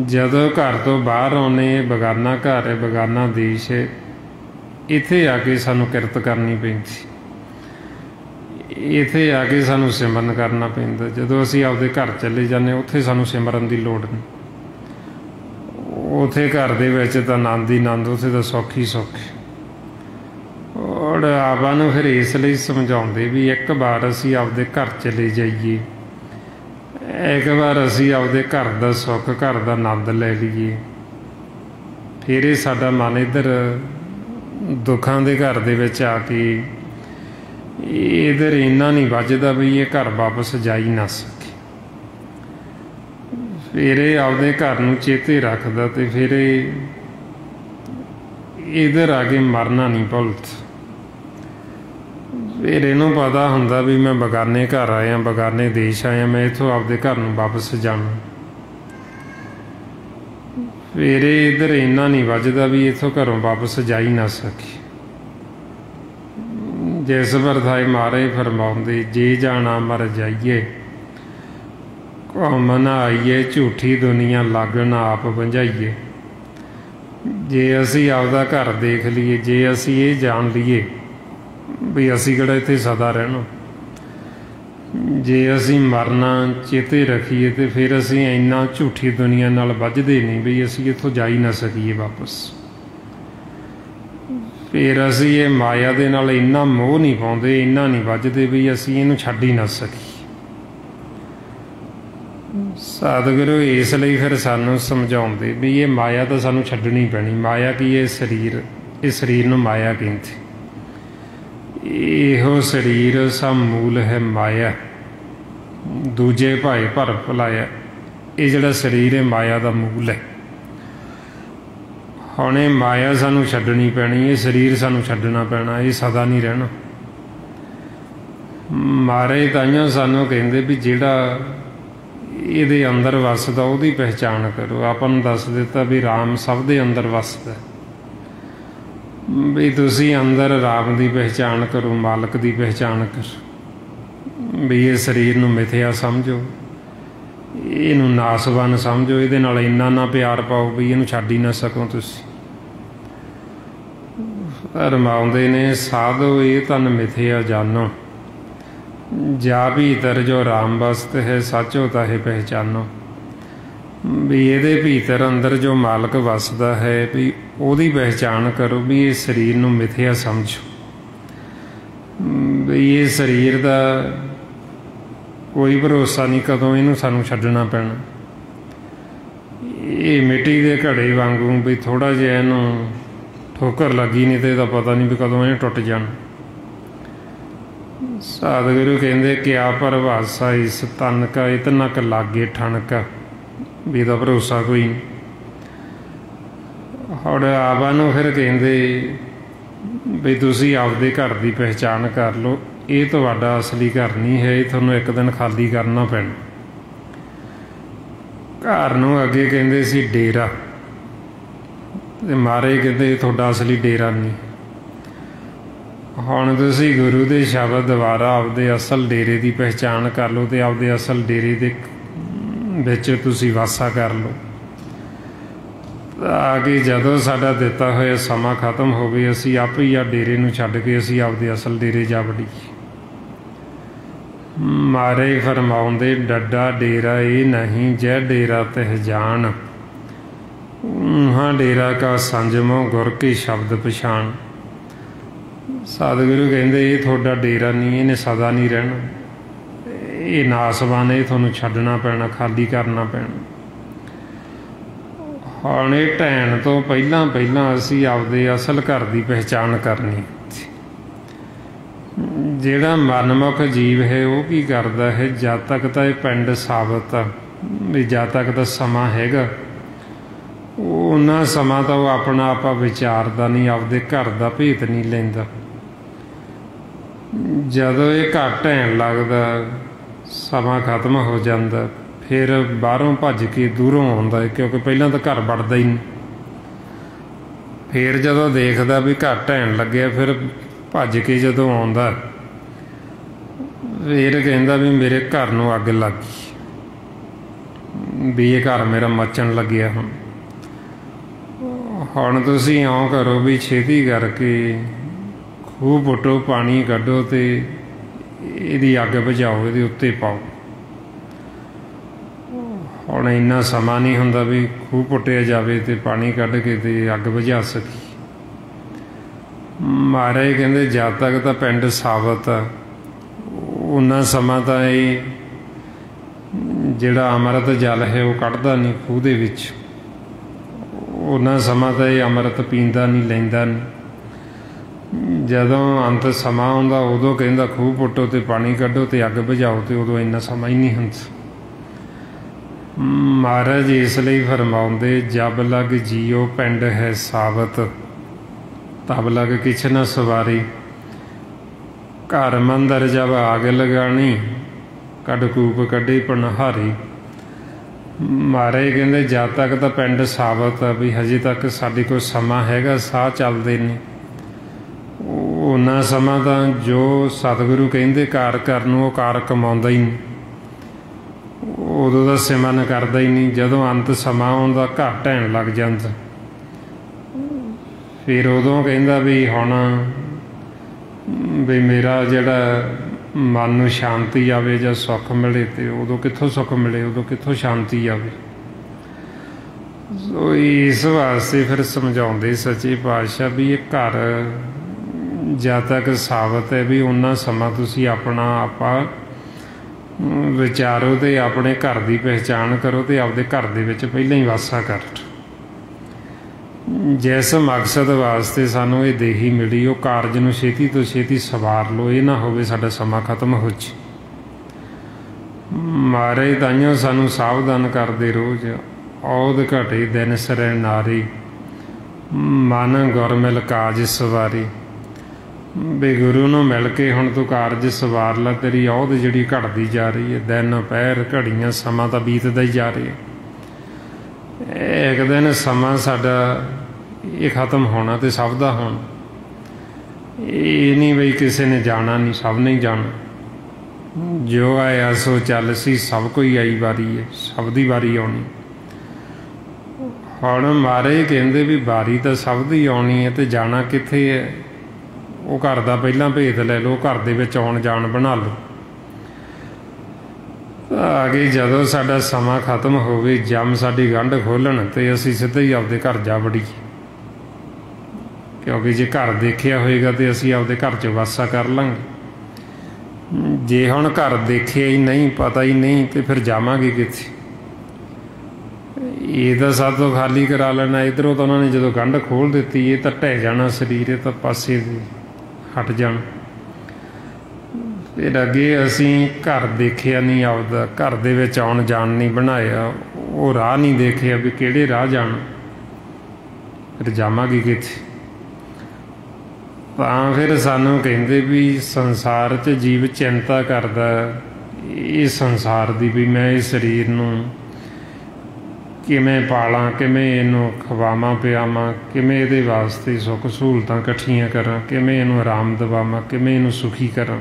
जदों घर तो बाहर आउने, बगाना घर है, बगाना देश है, इत्थे आके सानूं किरत करनी पैंदी, इत्थे आके सानूं सिमरन करना पैंदा। जदों असीं आपदे घर चले जाने, उत्थे सानूं सिमरन दी लोड़ नहीं। उत्थे घर दे विच तां आनंद ही आनंद, उत्थे तां सुख ही सुख। और आपां नूं फिर इसलिए समझाउंदे भी एक बार असीं आपदे घर चले जाइए, एक बार असीं आपदे घर दा सुख, घर दा आनंद ले लईए, फिर ये साडा मन इधर दुखां दे घर दे विच आके इधर इन्ना नहीं वजदा भी ये घर वापस जा ही ना सके। फिर ये आपदे घर नूं चेते रखदा, ते फिर इधर आके मरना नहीं भुलदा। फिर इहनूं पता हुंदा भी मैं बगाने घर आया, बगाने देश आया, मैं इत्थों आपदे घर नूं वापस जाना। फिर इधर इन्ना नहीं वजदा भी इत्थों घरों वापस जा ही ना सके। जिस वरथाए महाराज फरमाउंदे, जे जाना मर जाइए, घुम ना आइए, झूठी दुनिया लागन आप बंझाइए। जे असी आपदा घर देख लीए, जे असी ये जान लीए भी असी किहड़ा इत्थे सदा रहना, जे असी मरना चेते रखीए, तो फिर असी इन्ना झूठी दुनिया नाल वजदे नहीं भी असी इत्थों जा ही ना सकीए वापस। फिर असी ये माया दे नाल इन्ना मोह नहीं पाउंदे, इन्ना नहीं वजदे भी असी इहनूं छड्ड ही ना सकीए। सतगुरु इसलिए फिर सानूं समझाउंदे भी ये माया तो सानूं छड्डनी पैनी। माया की ये शरीर, इस शरीर नूं माया कहंदे। इहो शरीर सा मूल है माया, दूजे भाई भर भुलाया। ये जिहड़ा शरीर है माया का मूल है। हुण ये माया सानूं छड्डनी पैनी, ये शरीर सानूं छड्डना पैना, ये सदा नहीं रहना। महाराज ताइयों सानूं कहंदे भी जिहड़ा इहदे अंदर वसदा उहदी पहचान करो। आपां नूं दस दिता भी राम सब दे अंदर वसदा, भी तुसीं अंदर राम की पहचान करो, मालक की पहचान करो। भी ये शरीर नूं मिथ्या समझो, इहनूं नासवान समझो, इहदे नाल इन्ना ना प्यार पाओ भी इहनूं छड्ड ही ना सको तुसीं। फरमाउंदे ने, साधो ये तन मिथ्या जानो, जा भीतर जो राम वसत है, सचो ताहे पहचानो। भी ये भीतर अंदर जो मालक वसदा है, भी ਉਹਦੀ पहचान करो। भी ये शरीर नूं मिथ्या समझो, भी ये शरीर का कोई भरोसा नहीं कदों इनू सानूं छड्डना पैना। ये मिट्टी के घड़े वांगू भी थोड़ा जिहा इनू ठोकर लगी नहीं तो इसदा पता नहीं भी कदों इन्हें टुट जाना। सतगुरु कहंदे, क्या परभासा इस तन का, इतना क लागे ठणका, भी इसदा भरोसा कोई नहीं। और आपां नूं फिर कहंदे भी तुसीं आपदे घर की पहचान कर लो, ये तुहाडा असली घर नहीं है, ये तुहानूं एक दिन खाली करना पैना। घर नूं अगे कहंदे सी डेरा, ते महाराज कहंदे ये तुहाडा असली डेरा नहीं। हुण तुसीं गुरु दे शब्द द्वारा आपदे असल डेरे की पहचान कर लो, ते आपदे असल डेरे दे विच तुसीं वासा कर लो। आगे जदों साडा दिता होया समा खत्म होवे, असीं आपे ही आ डेरे नूं छड्ड के असीं आपदे असल डेरे जा वड़ीए। महाराज फरमाउंदे, डड्डा डेरा ये नहीं, जै डेरा तह जान, हाँ डेरा का संजमो गुर के शब्द पछाण। सतगुरु कहंदे ये तुहाडा डेरा नहीं, इहने सदा नहीं रहना, ये नासवान है, तुहानूं छड्डना पैना, खाली करना पैना। ਹੁਣ ਇਹ ਢਹਿਣ ਤੋਂ ਪਹਿਲਾਂ ਅਸੀਂ ਆਪਦੇ ਅਸਲ ਘਰ ਦੀ ਪਹਿਚਾਣ ਕਰਨੀ। ਜਿਹੜਾ ਮਨਮੁਖ ਜੀਵ ਹੈ ਉਹ ਕੀ ਕਰਦਾ ਹੈ, ਜਦ ਤੱਕ ਤਾਂ ਇਹ ਪਿੰਡ ਸਾਬਤ ਆ ਵੀ ਜਦ ਤੱਕ ਤਾਂ ਸਮਾਂ ਹੈਗਾ ਉਹਨਾਂ ਸਮਾਂ ਤਾਂ ਉਹ ਆਪਣਾ ਆਪਾ ਵਿਚਾਰਦਾ ਨਹੀਂ, ਆਪਦੇ ਘਰ ਦਾ ਭੇਤ ਨਹੀਂ ਲੈਂਦਾ। ਜਦੋਂ ਇਹ ਘਰ ਢਹਿਣ ਲੱਗਦਾ, ਸਮਾਂ ਖਤਮ ਹੋ ਜਾਂਦਾ, ਫਿਰ ਬਾਹਰੋਂ ਭੱਜ ਕੇ ਦੂਰੋਂ ਆਉਂਦਾ, ਕਿਉਂਕਿ ਪਹਿਲਾਂ ਤਾਂ ਘਰ ਵੜਦਾ ਹੀ ਨਹੀਂ। ਫਿਰ ਜਦੋਂ ਦੇਖਦਾ ਵੀ ਘਰ ਢਹਿਣ ਲੱਗਿਆ, ਫਿਰ ਭੱਜ ਕੇ ਜਦੋਂ ਆਉਂਦਾ ਫਿਰ ਕਹਿੰਦਾ ਵੀ ਮੇਰੇ ਘਰ ਨੂੰ ਅੱਗ ਲੱਗ ਗਈ, ਵੀ ਇਹ ਘਰ ਮੇਰਾ ਮੱਚਣ ਲੱਗਿਆ। ਹੁਣ ਤੁਸੀਂ ਇਉਂ ਕਰੋ ਵੀ ਛੇਤੀ ਕਰਕੇ ਖੂਹ ਪੁੱਟੋ, ਪਾਣੀ ਕੱਢੋ ਅਤੇ ਇਹਦੀ ਅੱਗ ਬੁਝਾਓ, ਇਹਦੇ ਉੱਤੇ ਪਾਓ। ਹੁਣ ਇੰਨਾ ਸਮਾਂ ਨਹੀਂ ਹੁੰਦਾ ਵੀ ਖੂਹ ਪੁੱਟਿਆ ਜਾਵੇ ਅਤੇ ਪਾਣੀ ਕੱਢ ਕੇ ਅਤੇ ਅੱਗ ਬੁਝਾ ਸਕੀ। ਮਹਾਰਾਜ ਕਹਿੰਦੇ ਜਦ ਤੱਕ ਤਾਂ ਪਿੰਡ ਸਾਬਤ ਆ ਉਨਾ ਸਮਾਂ ਤਾਂ ਇਹ ਜਿਹੜਾ ਅੰਮ੍ਰਿਤ ਜਲ ਹੈ ਉਹ ਕੱਢਦਾ ਨਹੀਂ ਖੂਹ ਦੇ ਵਿੱਚ, ਉਨਾ ਸਮਾਂ ਤਾਂ ਇਹ ਅੰਮ੍ਰਿਤ ਪੀਂਦਾ ਨਹੀਂ, ਲੈਂਦਾ ਨਹੀਂ। ਜਦੋਂ ਅੰਤ ਸਮਾਂ ਆਉਂਦਾ ਉਦੋਂ ਕਹਿੰਦਾ ਖੂਹ ਪੁੱਟੋ ਅਤੇ ਪਾਣੀ ਕੱਢੋ ਅਤੇ ਅੱਗ ਬੁਝਾਓ, ਅਤੇ ਉਦੋਂ ਇੰਨਾ ਸਮਾਂ ਹੀ ਨਹੀਂ ਹੁੰਦਾ। ਮਹਾਰਾਜ ਇਸ ਲਈ ਫਰਮਾਉਂਦੇ ਜਬ ਲਗ ਜੀਓ ਪਿੰਡ ਹੈ ਸਾਬਤ, ਤਬ ਲਗ ਕਿਛ ਨ ਸਵਾਰੀ। ਘਰ ਮੰਦਰ ਜਬ ਆਗ ਲਗਾਣੀ, ਕੱਢ ਕੂਪ ਕੱਢੇ ਪਨਹਾਰੀ। ਮਹਾਰਾਜ ਕਹਿੰਦੇ ਜਦ ਤੱਕ ਤਾਂ ਪਿੰਡ ਸਾਬਤ ਆ ਵੀ ਹਜੇ ਤੱਕ ਸਾਡੇ ਕੋਲ ਸਮਾਂ ਹੈਗਾ, ਸਾਹ ਚੱਲਦੇ ਨੇ, ਉਹਨਾਂ ਸਮਾਂ ਤਾਂ ਜੋ ਸਤਿਗੁਰੂ ਕਹਿੰਦੇ ਕਾਰ ਕਰਨ ਨੂੰ ਉਹ ਕਾਰ ਕਮਾਉਂਦਾ ਹੀ ਨਹੀਂ, ਉਦੋਂ ਦਾ ਸਿਮਰਨ ਕਰਦਾ ਹੀ ਨਹੀਂ। ਜਦੋਂ ਅੰਤ ਸਮਾਂ ਆਉਂਦਾ ਘਰ ਢਹਿਣ ਲੱਗ ਜਾਂਦਾ, ਫਿਰ ਉਦੋਂ ਕਹਿੰਦਾ ਵੀ ਹੁਣ ਵੀ ਮੇਰਾ ਜਿਹੜਾ ਮਨ ਨੂੰ ਸ਼ਾਂਤੀ ਆਵੇ ਜਾਂ ਸੁੱਖ ਮਿਲੇ, ਅਤੇ ਉਦੋਂ ਕਿੱਥੋਂ ਸੁੱਖ ਮਿਲੇ, ਉਦੋਂ ਕਿੱਥੋਂ ਸ਼ਾਂਤੀ ਆਵੇ। ਸੋ ਇਸ ਵਾਸਤੇ ਫਿਰ ਸਮਝਾਉਂਦੇ ਸੱਚੇ ਪਾਤਸ਼ਾਹ ਵੀ ਇਹ ਘਰ ਜਦ ਤੱਕ ਸਾਬਤ ਹੈ ਵੀ ਓਨਾ ਸਮਾਂ ਤੁਸੀਂ ਆਪਣਾ ਆਪਾ ਵਿਚਾਰੋ ਅਤੇ ਆਪਣੇ ਘਰ ਦੀ ਪਹਿਚਾਣ ਕਰੋ ਅਤੇ ਆਪਦੇ ਘਰ ਦੇ ਵਿੱਚ ਪਹਿਲਾਂ ਹੀ ਵਾਸਾ ਕਰ। ਜਿਸ ਮਕਸਦ ਵਾਸਤੇ ਸਾਨੂੰ ਇਹ ਦੇਹੀ ਮਿਲੀ ਉਹ ਕਾਰਜ ਨੂੰ ਛੇਤੀ ਤੋਂ ਛੇਤੀ ਸਵਾਰ ਲਓ, ਇਹ ਨਾ ਹੋਵੇ ਸਾਡਾ ਸਮਾਂ ਖਤਮ ਹੋ ਜਾਵੇ। ਮਹਾਰਾਜ ਤਾਈਓ ਸਾਨੂੰ ਸਾਵਧਾਨ ਕਰਦੇ ਰੋਜ਼, ਔਧ ਘਟੇ ਦਿਨ ਸਰੈ ਨਾਰੀ, ਮਨ ਗੁਰ ਮਿਲ ਕਾਜ ਸਵਾਰੀ। ਵੀ ਗੁਰੂ ਨੂੰ ਮਿਲ ਕੇ ਹੁਣ ਤੂੰ ਕਾਰਜ ਸਵਾਰ ਲੈ, ਤੇਰੀ ਔਧ ਜਿਹੜੀ ਘਟਦੀ ਜਾ ਰਹੀ ਹੈ, ਦਿਨ ਪਹਿਰ ਘੜੀਆਂ ਸਮਾਂ ਤਾਂ ਬੀਤਦਾ ਹੀ ਜਾ ਰਿਹਾ। ਇੱਕ ਦਿਨ ਸਮਾਂ ਸਾਡਾ ਇਹ ਖਤਮ ਹੋਣਾ ਅਤੇ ਸਭ ਦਾ ਹੋਣਾ। ਇਹ ਨਹੀਂ ਬਈ ਕਿਸੇ ਨੇ ਜਾਣਾ ਨਹੀਂ, ਸਭ ਨੇ ਹੀ ਜਾਣਾ। ਜੋ ਆਇਆ ਸੋ ਚੱਲ ਸੀ, ਸਭ ਕੋਈ ਆਈ ਵਾਰੀ ਹੈ, ਸਭ ਦੀ ਵਾਰੀ ਆਉਣੀ। ਹੁਣ ਮਹਾਰਾਜ ਕਹਿੰਦੇ ਵੀ ਵਾਰੀ ਤਾਂ ਸਭ ਦੀ ਆਉਣੀ ਹੈ, ਅਤੇ ਜਾਣਾ ਕਿੱਥੇ ਹੈ? ਉਹ ਘਰ ਦਾ ਪਹਿਲਾਂ ਭੇਦ ਲੈ ਲਓ, ਘਰ ਦੇ ਵਿੱਚ ਆਉਣ ਜਾਣ ਬਣਾ ਲਓ। ਅੱਗੇ ਜਦੋਂ ਸਾਡਾ ਸਮਾਂ ਖਤਮ ਹੋਵੇ, ਜਮ ਸਾਡੀ ਗੰਢ ਖੋਲ੍ਹਣ ਅਤੇ ਅਸੀਂ ਸਿੱਧਾ ਹੀ ਆਪਦੇ ਘਰ ਜਾ ਵੜੀਏ, ਕਿਉਂਕਿ ਜੇ ਘਰ ਦੇਖਿਆ ਹੋਏਗਾ ਤਾਂ ਅਸੀਂ ਆਪਦੇ ਘਰ 'ਚ ਵਾਸਾ ਕਰ ਲਾਂਗੇ। ਜੇ ਹੁਣ ਘਰ ਦੇਖਿਆ ਹੀ ਨਹੀਂ, ਪਤਾ ਹੀ ਨਹੀਂ, ਅਤੇ ਫਿਰ ਜਾਵਾਂਗੇ ਕਿੱਥੇ? ਇਹ ਤਾਂ ਸਭ ਤੋਂ ਖਾਲੀ ਕਰਾ ਲੈਣਾ। ਇੱਧਰੋਂ ਤਾਂ ਉਹਨਾਂ ਨੇ ਜਦੋਂ ਗੰਢ ਖੋਲ੍ਹ ਦਿੱਤੀ, ਇਹ ਤਾਂ ਢਹਿ ਜਾਣਾ ਸਰੀਰ, ਇਹ ਤਾਂ ਪਾਸੇ ਹਟ ਜਾਣ। ਫਿਰ ਅੱਗੇ ਅਸੀਂ ਘਰ ਦੇਖਿਆ ਨਹੀਂ, ਆਪਦਾ ਘਰ ਦੇ ਵਿੱਚ ਆਉਣ ਜਾਣ ਨਹੀਂ ਬਣਾਇਆ, ਉਹ ਰਾਹ ਨਹੀਂ ਦੇਖਿਆ ਵੀ ਕਿਹੜੇ ਰਾਹ ਜਾਣਾ, ਫਿਰ ਜਾਵਾਂਗੇ ਕਿੱਥੇ? ਤਾਂ ਫਿਰ ਸਾਨੂੰ ਕਹਿੰਦੇ ਵੀ ਸੰਸਾਰ 'ਚ ਜੀਵ ਚਿੰਤਾ ਕਰਦਾ ਇਹ ਸੰਸਾਰ ਦੀ, ਵੀ ਮੈਂ ਇਹ ਸਰੀਰ ਨੂੰ ਕਿਵੇਂ ਪਾਲਾਂ, ਕਿਵੇਂ ਇਹਨੂੰ ਖਵਾਵਾਂ ਪਿਆਵਾਂ, ਕਿਵੇਂ ਇਹਦੇ ਵਾਸਤੇ ਸੁੱਖ ਸਹੂਲਤਾਂ ਇਕੱਠੀਆਂ ਕਰਾਂ, ਕਿਵੇਂ ਇਹਨੂੰ ਆਰਾਮ ਦਿਵਾਵਾਂ, ਕਿਵੇਂ ਇਹਨੂੰ ਸੁਖੀ ਕਰਾਂ।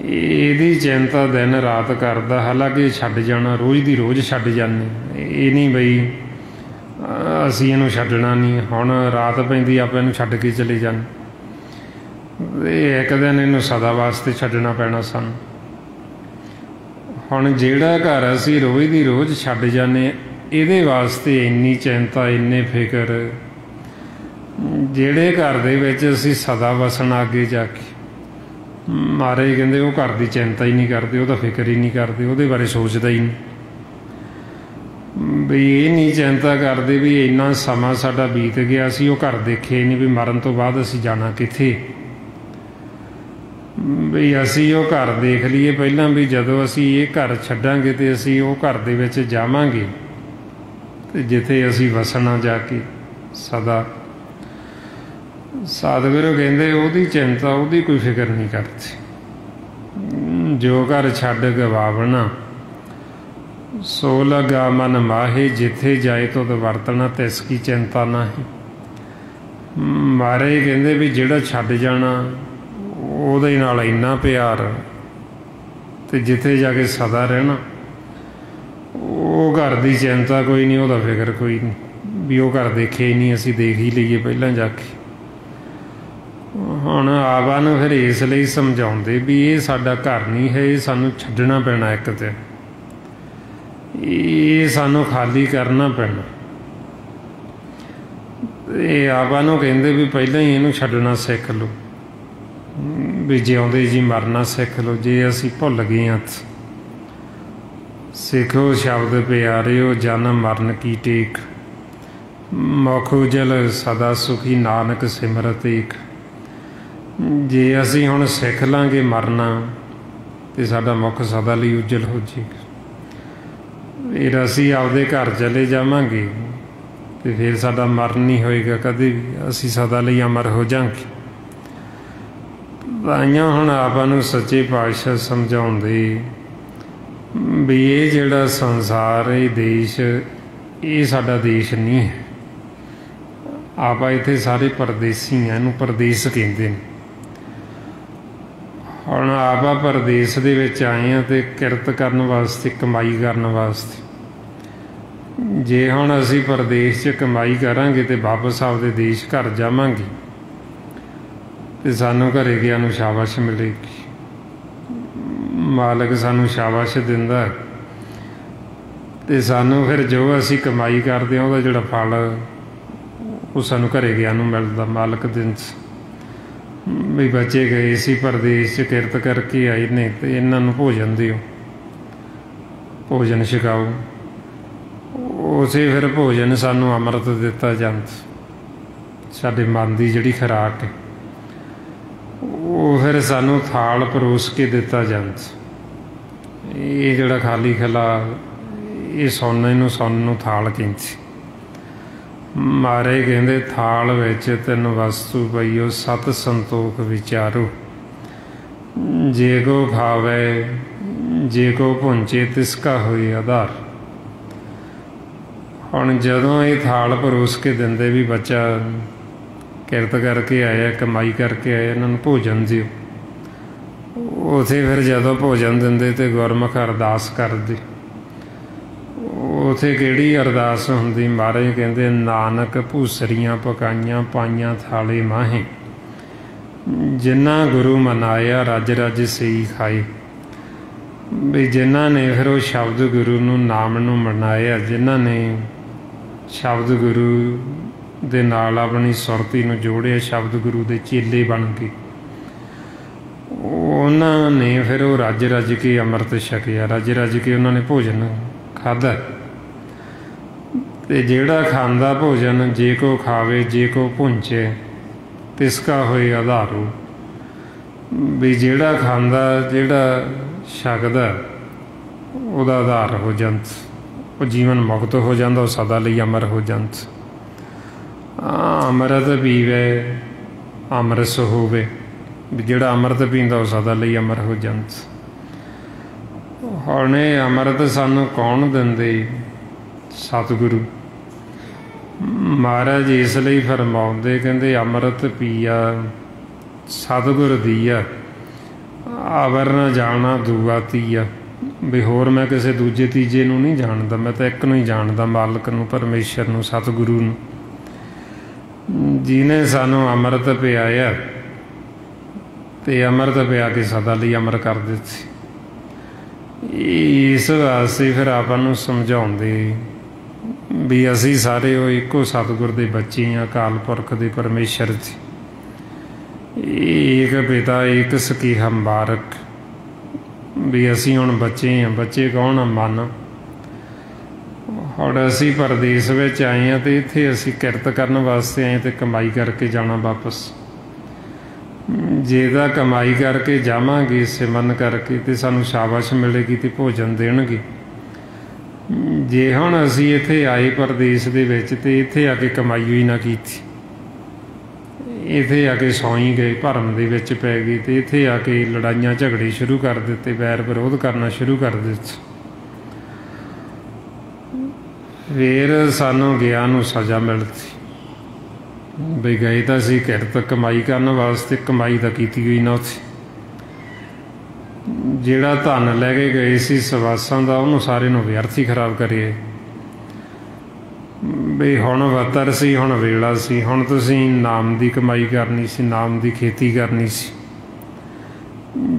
ਇਹਦੀ ਚਿੰਤਾ ਦਿਨ ਰਾਤ ਕਰਦਾ। ਹਾਲਾਂਕਿ ਛੱਡ ਜਾਣਾ ਰੋਜ਼ ਦੀ ਰੋਜ਼ ਛੱਡ ਜਾਂਦੇ, ਇਹ ਨਹੀਂ ਬਈ ਅਸੀਂ ਇਹਨੂੰ ਛੱਡਣਾ ਨਹੀਂ, ਹੁਣ ਰਾਤ ਪੈਂਦੀ ਆਪਾਂ ਇਹਨੂੰ ਛੱਡ ਕੇ ਚਲੇ ਜਾਂਦੇ, ਇਹ ਇੱਕ ਦਿਨ ਇਹਨੂੰ ਸਦਾ ਵਾਸਤੇ ਛੱਡਣਾ ਪੈਣਾ ਸਾਨੂੰ। ਹੁਣ ਜਿਹੜਾ ਘਰ ਅਸੀਂ ਰੋਜ਼ ਦੀ ਰੋਜ਼ ਛੱਡ ਜਾਂਦੇ, ਇਹਦੇ ਵਾਸਤੇ ਇੰਨੀ ਚਿੰਤਾ, ਇੰਨੇ ਫਿਕਰ। ਜਿਹੜੇ ਘਰ ਦੇ ਵਿੱਚ ਅਸੀਂ ਸਦਾ ਵਸਣਾ ਅੱਗੇ ਜਾ ਕੇ, ਮਹਾਰਾਜ ਕਹਿੰਦੇ ਉਹ ਘਰ ਦੀ ਚਿੰਤਾ ਹੀ ਨਹੀਂ ਕਰਦੇ, ਉਹਦਾ ਫਿਕਰ ਹੀ ਨਹੀਂ ਕਰਦੇ, ਉਹਦੇ ਬਾਰੇ ਸੋਚਦਾ ਹੀ ਨਹੀਂ। भी ये नहीं चिंता करते भी इन्ना समा साडा बीत गया, असी वो घर देखे नहीं भी मरण तो बाद असी जाना किथे। भी असी वो घर देख लीए पहलां भी जदों असी ये घर छड्डांगे तो असी वो घर दे विच जावांगे ते जिथे असी वसना जाके सदा। सतगुरु कहंदे ओहदी चिंता ओहदी कोई फिक्र नहीं करते, जो घर छड्ड गवावना सो लगा मन माहे, जिथे जाए तो वरतना तिसकी चिंता नाही। महाराज कहंदे भी जिहड़ा छड्ड जाना ਉਹਦੇ ਨਾਲ ਇੰਨਾ ਪਿਆਰ ਤੇ ਜਿੱਥੇ ਜਾ ਕੇ ਸਦਾ ਰਹਿਣਾ, ਉਹ ਘਰ ਦੀ ਚਿੰਤਾ ਕੋਈ ਨਹੀਂ, ਉਹਦਾ ਫਿਕਰ ਕੋਈ ਨਹੀਂ ਵੀ ਉਹ ਘਰ ਦੇਖੇ ਹੀ ਨਹੀਂ, ਅਸੀਂ ਦੇਖ ਹੀ ਲਈਏ ਪਹਿਲਾਂ ਜਾ ਕੇ। ਹੁਣ ਆਪ ਨੂੰ ਫਿਰ ਇਸ ਲਈ ਸਮਝਾਉਂਦੇ ਵੀ ਇਹ ਸਾਡਾ ਘਰ ਨਹੀਂ ਹੈ, ਇਹ ਸਾਨੂੰ ਛੱਡਣਾ ਪੈਣਾ, ਇੱਕ ਤੇ ਇਹ ਸਾਨੂੰ ਖਾਲੀ ਕਰਨਾ ਪੈਣਾ। ਇਹ ਆਪ ਨੂੰ ਕਹਿੰਦੇ ਵੀ ਪਹਿਲਾਂ ਹੀ ਇਹਨੂੰ ਛੱਡਣਾ ਸਿੱਖ ਲਓ, भी जिउंदे जी मरना सिख लो। जे असी भुल गए हाँ सिखो शब्द प्यारिओ, जन्म मरण की टेक, मुख उजल सदा सुखी नानक सिमरत एक। जे असी हुण सिख लांगे मरना तो साडा मुख सदा लई उजल हो जाएगा। फिर असी आपदे घर चले जावांगे तो फिर साडा मरण नहीं होएगा कदे भी, असी सदा लई अमर हो जाएंगे। ताइयां हुण आपां नूं सच्चे पातशाह समझाउंदे भी ये जिहड़ा संसार ये देश ये साडा देश नहीं है, आपां इत्थे सारे परदेसी हैं, इहनूं परदेस कहंदे ने। हुण आपां परदेस दे विच आए हां ते किरत करन वास्ते, कमाई करन वास्ते। जे हुण असीं परदेस च कमाई करांगे ते वापस आपदे देश घर जावांगे तो सानू घरे गया नूं शाबाश मिलेगी, मालक सानू शाबाश दिंदा ते सानू फिर जो असी कमाई करते हैं उसका जिहड़ा फल वो सानू घरे गया नूं मिलदा। मालक दिन भी बच्चे गए सी परदेस च किरत करके आए ने ते इन्हां नूं भोजन दिओ, भोजन छकाओ। उसे फिर भोजन सानू अमृत दिता जांदा, साडे मन दी जिहड़ी खुराक है वो फिर सानू थाल परोस के दिता जाता। ये जिहड़ा खाली खला ये सोने नूं सोने थाल कहंदे। महाराज कहंदे थाल विच तिन वस्तु पईओ, सत संतोख विचारो, जे को खावे जे को भुंचे तिसका होए आधार। हुण जदों ये थाल परोस के दिंदे भी बच्चा किरत करके आया, कमाई करके आया, इन्होंने भोजन दिओ। उथे फिर जदों भोजन दिंदे तो गुरमुख अरदास करदे। उथे किहड़ी अरदास हुंदी? महाराज कहंदे नानक भूसरियां पकाइयां पाइयां थाले माहे, जिन्ना गुरु मनाया रज रज सही खाए। भी जिन्हां ने फिर वो शब्द गुरु नूं नाम नूं मनाया, जिन्हां ने शब्द गुरु दे नाल अपनी सुरती नूं जोड़िया, शब्द गुरु दे चेले बन के उन्हां ने फिर वो रज रज के अमृत छकिया, रज रज के उन्होंने भोजन खाधा। ते जिहड़ा खांदा भोजन जे को खावे जे को भुंचे तिसका होए आधारो। भी जिहड़ा खांदा जिहड़ा छकदा उहदा आधार हो जांदा, वो जीवन मुक्त हो जांदा, वो सदा लई अमर हो जांदा। अमृत पीवे अमरस होवे, जिहड़ा अमृत पींदा वो सदा लई अमर हो जांदा। हुण इह अमृत सानू कौन दिंदे? सतगुरु। महाराज इसलिए फरमाउंदे कहंदे अमृत पिया सतगुर दिया, आवर न जाना दूआ तीया। भी होर मैं किसी दूजे तीजे नूं नहीं जानदा, मैं तो एक नूं ही जानदा, मालक नूं, परमेश्वर नूं, सतगुरु नूं, जिन्हें सानू अमृत पियाया ते अमृत पिया के सदा लई अमर कर दित्ती। इस वास्ते फिर आपां नूं समझाउंदे भी असी सारे वो इको सतगुर दे बच्चे हाँ, अकाल पुरख दे परमेश्वर दे। एक पिता एक सकीहा मुबारक। भी असी हुण बच्चे हाँ, बच्चे कौन आ? मन। ਹੁਣ ਅਸੀਂ परदेस ਵਿੱਚ ਆਏ ਹਾਂ ਤੇ ਇੱਥੇ ਅਸੀਂ ਕਿਰਤ ਕਰਨ ਵਾਸਤੇ ਆਏ ਤੇ ਕਮਾਈ ਕਰਕੇ ਜਾਣਾ ਵਾਪਸ। ਜੇ ਤਾਂ ਕਮਾਈ ਕਰਕੇ ਜਾਵਾਂਗੇ ਸਿਮਰਨ ਕਰਕੇ ਤੇ ਸਾਨੂੰ ਸ਼ਾਬਾਸ਼ ਮਿਲੇਗੀ ਤੇ ਭੋਜਨ ਦੇਣਗੇ। ਜੇ ਹੁਣ ਅਸੀਂ ਇੱਥੇ ਆਏ परदेस ਦੇ ਵਿੱਚ ਤੇ ਇੱਥੇ ਆ ਕੇ ਕਮਾਈ ਹੋਈ ਨਾ ਕੀਤੀ, ਇੱਥੇ ਆ ਕੇ ਸੌਂ ਹੀ ਗਏ, ਭਰਮ ਦੇ ਵਿੱਚ ਪੈ ਗਏ ਤੇ ਇੱਥੇ ਆ ਕੇ ਲੜਾਈਆਂ ਝਗੜੇ ਸ਼ੁਰੂ ਕਰ ਦਿੱਤੇ, ਵੈਰ ਵਿਰੋਧ ਕਰਨਾ ਸ਼ੁਰੂ ਕਰ ਦਿੱਤਾ। ਫਿਰ ਸਾਨੂੰ ਗਿਆ ਨੂੰ ਸਜ਼ਾ ਮਿਲਦੀ ਵੀ ਗਏ ਤਾਂ ਅਸੀਂ ਕਿਰਤ ਕਮਾਈ ਕਰਨ ਵਾਸਤੇ, ਕਮਾਈ ਤਾਂ ਕੀਤੀ ਹੋਈ ਨਾ ਉੱਥੇ। ਜਿਹੜਾ ਧਨ ਲੈ ਕੇ ਗਏ ਸੀ ਸਵਾਸਾਂ ਦਾ ਉਹਨੂੰ ਸਾਰੇ ਨੂੰ ਵਿਅਰਥ ਹੀ ਖਰਾਬ ਕਰੀਏ। ਵੀ ਹੁਣ ਵਤਰ ਸੀ, ਹੁਣ ਵੇਲਾ ਸੀ, ਹੁਣ ਤੁਸੀਂ ਨਾਮ ਦੀ ਕਮਾਈ ਕਰਨੀ ਸੀ, ਨਾਮ ਦੀ ਖੇਤੀ ਕਰਨੀ ਸੀ।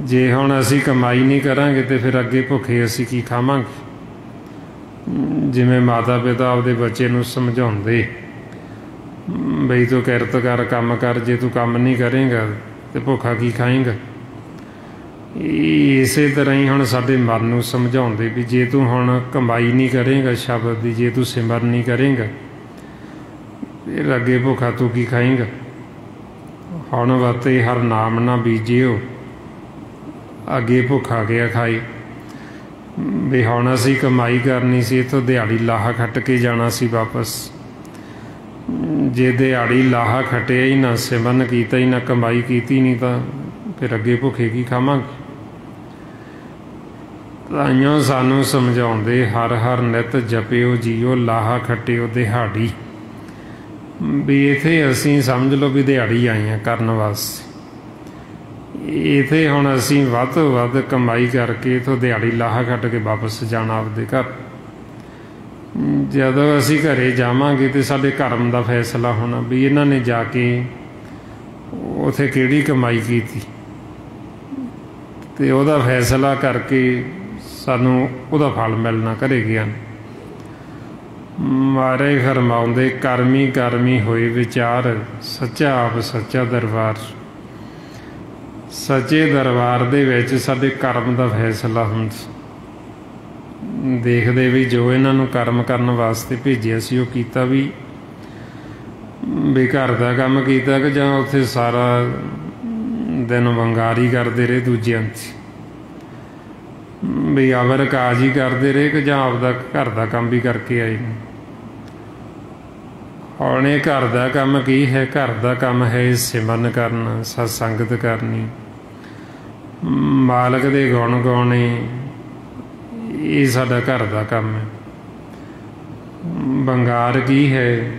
ਜੇ ਹੁਣ ਅਸੀਂ ਕਮਾਈ ਨਹੀਂ ਕਰਾਂਗੇ ਤੇ ਫਿਰ ਅੱਗੇ ਭੁੱਖੇ ਅਸੀਂ ਕੀ ਖਾਵਾਂਗੇ। ਜਿਵੇਂ ਮਾਤਾ ਪਿਤਾ ਆਪਦੇ ਬੱਚੇ ਨੂੰ ਸਮਝਾਉਂਦੇ ਬਈ ਤੂੰ ਕਿਰਤ ਕਰ, ਕੰਮ ਕਰ, ਜੇ ਤੂੰ ਕੰਮ ਨਹੀਂ ਕਰੇਂਗਾ ਤੇ ਭੁੱਖਾ ਕੀ ਖਾਏਂਗਾ। ਇਸੇ ਤਰ੍ਹਾਂ ਹੀ ਹੁਣ ਸਾਡੇ ਮਨ ਨੂੰ ਸਮਝਾਉਂਦੇ ਵੀ ਜੇ ਤੂੰ ਹੁਣ ਕਮਾਈ ਨਹੀਂ ਕਰੇਂਗਾ ਸ਼ਬਦ ਦੀ, ਜੇ ਤੂੰ ਸਿਮਰਨ ਨਹੀਂ ਕਰੇਂਗਾ ਫਿਰ ਅੱਗੇ ਭੁੱਖਾ ਤੂੰ ਕੀ ਖਾਏਂਗਾ। ਹੁਣ ਵਤੇ ਹਰ ਨਾਮ ਨਾ ਬੀਜਿਓ, ਅੱਗੇ ਭੁੱਖਾ ਗਿਆ ਖਾਏ। ਵੀ ਹੁਣ ਅਸੀਂ ਕਮਾਈ ਕਰਨੀ ਸੀ, ਇੱਥੋਂ ਦਿਹਾੜੀ ਲਾਹਾ ਖੱਟ ਕੇ ਜਾਣਾ ਸੀ ਵਾਪਸ। ਜੇ ਦਿਹਾੜੀ ਲਾਹਾ ਖੱਟਿਆ ਹੀ ਨਾ, ਸਿਮਰਨ ਕੀਤਾ ਹੀ ਨਾ, ਕਮਾਈ ਕੀਤੀ ਨਹੀਂ ਤਾਂ ਫਿਰ ਅੱਗੇ ਭੁੱਖੇ ਕੀ ਖਾਵਾਂਗੇ। ਤਾਈਓ ਸਾਨੂੰ ਸਮਝਾਉਂਦੇ ਹਰ ਹਰ ਨਿਤ ਜਪਿਓ ਜੀਓ, ਲਾਹਾ ਖੱਟਿਓ ਦਿਹਾੜੀ। ਵੀ ਇੱਥੇ ਅਸੀਂ ਸਮਝ ਲਓ ਵੀ ਦਿਹਾੜੀ ਆਏ ਹਾਂ ਕਰਨ ਵਾਸਤੇ। ਇੱਥੇ ਹੁਣ ਅਸੀਂ ਵੱਧ ਤੋਂ ਵੱਧ ਕਮਾਈ ਕਰਕੇ ਇੱਥੋਂ ਦਿਹਾੜੀ ਲਾਹਾ ਖੱਟ ਕੇ ਵਾਪਸ ਜਾਣਾ ਆਪਦੇ ਘਰ। ਜਦੋਂ ਅਸੀਂ ਘਰੇ ਜਾਵਾਂਗੇ ਤੇ ਸਾਡੇ ਕਰਮ ਦਾ ਫੈਸਲਾ ਹੋਣਾ ਵੀ ਇਹਨਾਂ ਨੇ ਜਾ ਕੇ ਉੱਥੇ ਕਿਹੜੀ ਕਮਾਈ ਕੀਤੀ ਤੇ ਉਹਦਾ ਫੈਸਲਾ ਕਰਕੇ ਸਾਨੂੰ ਉਹਦਾ ਫਲ ਮਿਲਣਾ ਘਰੇ ਗਿਆ। ਮਹਾਰਾਜ ਫਰਮਾਉਂਦੇ ਕਰਮੀ ਕਰਮੀ ਹੋਏ ਵਿਚਾਰ, ਸੱਚਾ ਆਪ ਸੱਚਾ ਦਰਬਾਰ। ਸੱਚੇ ਦਰਬਾਰ ਦੇ ਵਿੱਚ ਸਾਡੇ ਕਰਮ ਦਾ ਫੈਸਲਾ ਹੁੰਦਾ। ਦੇਖਦੇ ਵੀ ਜੋ ਇਹਨਾਂ ਨੂੰ ਕਰਮ ਕਰਨ ਵਾਸਤੇ ਭੇਜਿਆ ਸੀ ਉਹ ਕੀਤਾ ਵੀ ਘਰ ਦਾ ਕੰਮ ਕੀਤਾ ਕਿ ਜਾਂ ਉੱਥੇ ਸਾਰਾ ਦਿਨ ਵੰਗਾਰੀ ਕਰਦੇ ਰਹੇ ਦੂਜਿਆਂ 'ਚ, ਵੀ ਅਵਰ ਕਾਜ ਹੀ ਕਰਦੇ ਰਹੇ ਕਿ ਜਾਂ ਆਪਦਾ ਘਰ ਦਾ ਕੰਮ ਵੀ ਕਰਕੇ ਆਏ। ਹੁਣ ਇਹ ਘਰ ਦਾ ਕੰਮ ਕੀ ਹੈ? ਘਰ ਦਾ ਕੰਮ ਹੈ ਸਿਮਰਨ ਕਰਨਾ, ਸਤਸੰਗਤ ਕਰਨੀ, ਮਾਲਕ ਦੇ ਗੁਣ ਗਾਉਣੇ। ਇਹ ਸਾਡਾ ਘਰ ਦਾ ਕੰਮ ਹੈ। ਵੰਗਾਰ ਕੀ ਹੈ?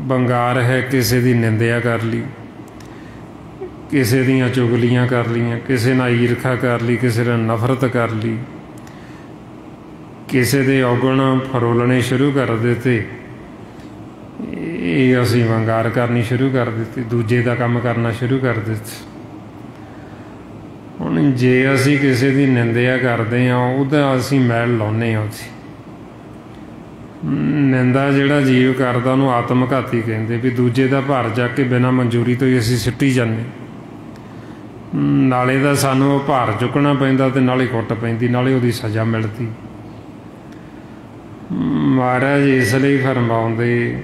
ਵੰਗਾਰ ਹੈ ਕਿਸੇ ਦੀ ਨਿੰਦਿਆ ਕਰ ਲਈ, ਕਿਸੇ ਦੀਆਂ ਚੁਗਲੀਆਂ ਕਰ ਲਈਆਂ, ਕਿਸੇ ਨਾਲ ਈਰਖਾ ਕਰ ਲਈ, ਕਿਸੇ ਨਾਲ ਨਫ਼ਰਤ ਕਰ ਲਈ, ਕਿਸੇ ਦੇ ਔਗਣ ਫਰੋਲਣੇ ਸ਼ੁਰੂ ਕਰ ਦਿੱਤੇ। ਇਹ ਅਸੀਂ ਵੰਗਾਰ ਕਰਨੀ ਸ਼ੁਰੂ ਕਰ ਦਿੱਤੀ, ਦੂਜੇ ਦਾ ਕੰਮ ਕਰਨਾ ਸ਼ੁਰੂ ਕਰ ਦਿੱਤਾ। ਹੁਣ ਜੇ ਅਸੀਂ ਕਿਸੇ ਦੀ ਨਿੰਦਿਆ ਕਰਦੇ ਹਾਂ ਉਹਦਾ ਅਸੀਂ ਮੈਲ ਲਾਉਂਦੇ ਹਾਂ। ਅਸੀਂ ਨਿੰਦਾ ਜਿਹੜਾ ਜੀਵ ਕਰਦਾ ਉਹਨੂੰ ਆਤਮਘਾਤੀ ਕਹਿੰਦੇ, ਵੀ ਦੂਜੇ ਦਾ ਭਾਰ ਚੱਕ ਕੇ ਬਿਨਾਂ ਮਨਜ਼ੂਰੀ ਤੋਂ ਹੀ ਅਸੀਂ ਸਿੱਟੀ ਜਾਂਦੇ। ਨਾਲੇ ਦਾ ਸਾਨੂੰ ਉਹ ਭਾਰ ਚੁੱਕਣਾ ਪੈਂਦਾ ਤੇ ਨਾਲੇ ਕੁੱਟ ਪੈਂਦੀ, ਨਾਲੇ ਉਹਦੀ ਸਜ਼ਾ ਮਿਲਦੀ। ਮਹਾਰਾਜ ਇਸ ਲਈ ਫਰਮਾਉਂਦੇ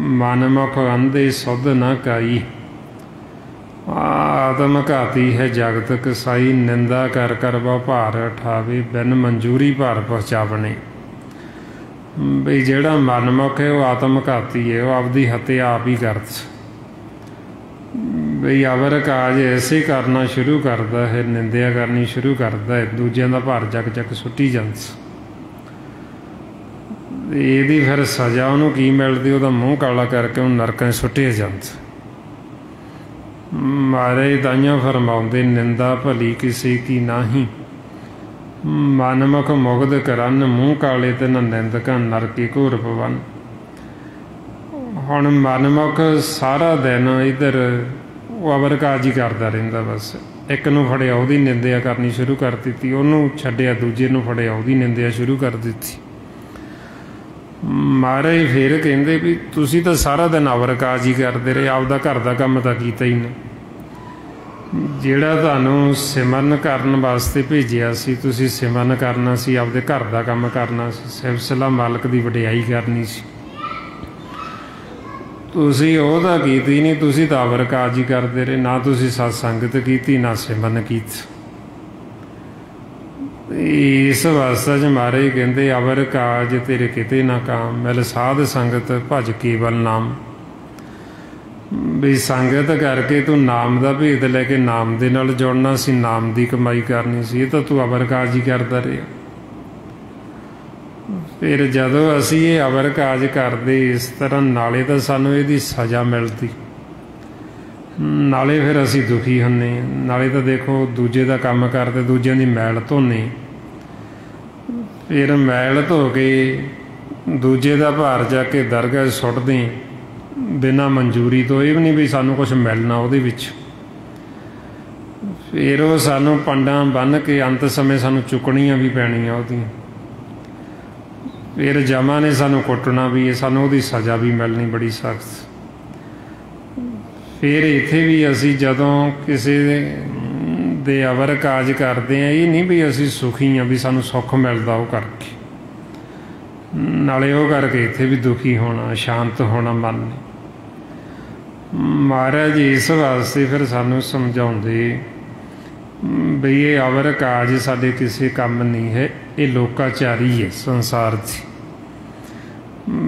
ਮਨ ਮੁਖ ਅੰਧੇ ਸੁਧ ਨਾ ਕਾਈ, ਆਤਮਘਾਤੀ ਹੈ ਜਗਤ ਕਸਾਈ। ਨਿੰਦਾ ਕਰ ਕਰ ਵਾ ਭਾਰ ਉਠਾਵੇ, ਬਿਨ ਮਨਜ਼ੂਰੀ ਭਾਰ ਪਹੁੰਚਾਵਣੇ। ਬਈ ਜਿਹੜਾ ਮਨਮੁਖ ਹੈ ਉਹ ਆਤਮਘਾਤੀ ਹੈ, ਉਹ ਆਪਦੀ ਹੱਤਿਆ ਆਪ ਹੀ ਕਰਦਾ। ਬਈ ਅਵਰ ਕਾਜ ਐਸੇ ਕਰਨਾ ਸ਼ੁਰੂ ਕਰਦਾ ਹੈ, ਨਿੰਦਿਆ ਕਰਨੀ ਸ਼ੁਰੂ ਕਰਦਾ ਹੈ, ਦੂਜਿਆਂ ਦਾ ਭਾਰ ਚੱਕ ਚੱਕ ਸੁੱਟੀ ਜਾਂਦਾ। ਇਹਦੀ ਫਿਰ ਸਜ਼ਾ ਉਹਨੂੰ ਕੀ ਮਿਲਦੀ? ਉਹਦਾ ਮੂੰਹ ਕਾਲਾ ਕਰਕੇ ਉਹਨੂੰ ਨਰਕਾਂ 'ਚ ਸੁੱਟਿਆ ਜਾਂਦਾ। ਮਹਾਰਾਜ ਤਾਈਆਂ ਫਰਮਾਉਂਦੇ ਨਿੰਦਾ ਭਲੀ ਕਿਸੇ ਕੀ ਨਾਹੀਂ, ਮਨਮੁਖ ਮੁਗਧ ਕਰਨ ਮੂੰਹ ਕਾਲੇ ਤੇ ਨਾ ਨਿੰਦਕਾਂ ਨਰਕੇ ਘੋਰ ਪਵਨ। ਹੁਣ ਮਨਮੁਖ ਸਾਰਾ ਦਿਨ ਇੱਧਰ ਉਹ ਅਵਰ ਕਾਜ ਹੀ ਕਰਦਾ ਰਹਿੰਦਾ, ਬਸ ਇੱਕ ਨੂੰ ਫੜਿਆ ਉਹਦੀ ਨਿੰਦਿਆ ਕਰਨੀ ਸ਼ੁਰੂ ਕਰ ਦਿੱਤੀ, ਉਹਨੂੰ ਛੱਡਿਆ ਦੂਜੇ ਨੂੰ ਫੜਿਆ ਉਹਦੀ ਨਿੰਦਿਆ ਸ਼ੁਰੂ ਕਰ ਦਿੱਤੀ। ਮਹਾਰਾਜ ਫਿਰ ਕਹਿੰਦੇ ਵੀ ਤੁਸੀਂ ਤਾਂ ਸਾਰਾ ਦਿਨ ਅਵਰ ਕਾਜ ਹੀ ਕਰਦੇ ਰਹੇ, ਆਪਦਾ ਘਰ ਦਾ ਕੰਮ ਤਾਂ ਕੀਤਾ ਹੀ ਨਹੀਂ। ਜਿਹੜਾ ਤੁਹਾਨੂੰ ਸਿਮਰਨ ਕਰਨ ਵਾਸਤੇ ਭੇਜਿਆ ਸੀ, ਤੁਸੀਂ ਸਿਮਰਨ ਕਰਨਾ ਸੀ, ਆਪਦੇ ਘਰ ਦਾ ਕੰਮ ਕਰਨਾ ਸੀ, ਸਿਲਸਿਲਾ ਮਾਲਕ ਦੀ ਵਡਿਆਈ ਕਰਨੀ ਸੀ, ਤੁਸੀਂ ਉਹ ਤਾਂ ਕੀਤੀ ਨਹੀਂ। ਤੁਸੀਂ ਤਾਂ ਅਵਰ ਕਾਜ ਹੀ ਕਰਦੇ ਰਹੇ, ਨਾ ਤੁਸੀਂ ਸਤ ਸੰਗਤ ਕੀਤੀ, ਨਾ ਸਿਮਰਨ ਕੀਤੀ। ਇਸ ਅਵਸਥਾ 'ਚ ਮਹਾਰਾਜ ਕਹਿੰਦੇ ਅਵਰ ਕਾਜ ਤੇਰੇ ਕਿਤੇ ਨਾ ਕਾਮ, ਮਿਲ ਸਾਧ ਸੰਗਤ ਭਜ ਕੇਵਲ ਨਾਮ। ਵੀ ਸੰਗਤ ਕਰਕੇ ਤੂੰ ਨਾਮ ਦਾ ਭੇਦ ਲੈ ਕੇ ਨਾਮ ਦੇ ਨਾਲ ਜੁੜਨਾ ਸੀ, ਨਾਮ ਦੀ ਕਮਾਈ ਕਰਨੀ ਸੀ, ਇਹ ਤਾਂ ਤੂੰ ਅਵਰ ਕਾਜ ਹੀ ਕਰਦਾ ਰਿਹਾ। ਫਿਰ ਜਦੋਂ ਅਸੀਂ ਇਹ ਅਵਰ ਕਾਜ ਕਰਦੇ ਇਸ ਤਰ੍ਹਾਂ, ਨਾਲੇ ਤਾਂ ਸਾਨੂੰ ਇਹਦੀ ਸਜ਼ਾ ਮਿਲਦੀ, ਨਾਲੇ ਫਿਰ ਅਸੀਂ ਦੁਖੀ ਹੁੰਦੇ। ਨਾਲੇ ਤਾਂ ਦੇਖੋ ਦੂਜੇ ਦਾ ਕੰਮ ਕਰਦੇ, ਦੂਜਿਆਂ ਦੀ ਮੈਲ ਧੋਨੇ, ਫਿਰ ਮੈਲ ਧੋ ਕੇ ਦੂਜੇ ਦਾ ਭਾਰ ਜਾ ਕੇ ਦਰਗਾਹ ਸੁੱਟਦੇ ਬਿਨਾਂ ਮਨਜ਼ੂਰੀ ਤੋਂ। ਇਹ ਵੀ ਨਹੀਂ ਵੀ ਸਾਨੂੰ ਕੁਛ ਮਿਲਣਾ ਉਹਦੇ ਵਿੱਚ। ਫਿਰ ਉਹ ਸਾਨੂੰ ਪੰਡਾਂ ਬੰਨ੍ਹ ਕੇ ਅੰਤ ਸਮੇਂ ਸਾਨੂੰ ਚੁੱਕਣੀਆਂ ਵੀ ਪੈਣੀਆਂ ਉਹਦੀਆਂ। ਫਿਰ ਜਮਾਂ ਨੇ ਸਾਨੂੰ ਕੁੱਟਣਾ ਵੀ ਹੈ, ਸਾਨੂੰ ਉਹਦੀ ਸਜ਼ਾ ਵੀ ਮਿਲਣੀ ਬੜੀ ਸਖਤ। ਫਿਰ ਇੱਥੇ ਵੀ ਅਸੀਂ ਜਦੋਂ ਕਿਸੇ ਦੇ ਅਵਰ ਕਾਜ ਕਰਦੇ ਹਾਂ, ਇਹ ਨਹੀਂ ਵੀ ਅਸੀਂ ਸੁਖੀ ਹਾਂ, ਵੀ ਸਾਨੂੰ ਸੁੱਖ ਮਿਲਦਾ ਉਹ ਕਰਕੇ, ਨਾਲੇ ਉਹ ਕਰਕੇ ਇੱਥੇ ਵੀ ਦੁਖੀ ਹੋਣਾ, ਅਸ਼ਾਂਤ ਹੋਣਾ ਮਨ ਨੇ। ਮਹਾਰਾਜ ਇਸ ਵਾਸਤੇ ਫਿਰ ਸਾਨੂੰ ਸਮਝਾਉਂਦੇ ਬਈ ਇਹ ਅਵਰ ਕਾਜ ਸਾਡੇ ਕਿਸੇ ਕੰਮ ਨਹੀਂ ਹੈ, ਇਹ ਲੋਕਾਚਾਰੀ ਹੈ ਸੰਸਾਰ 'ਚ।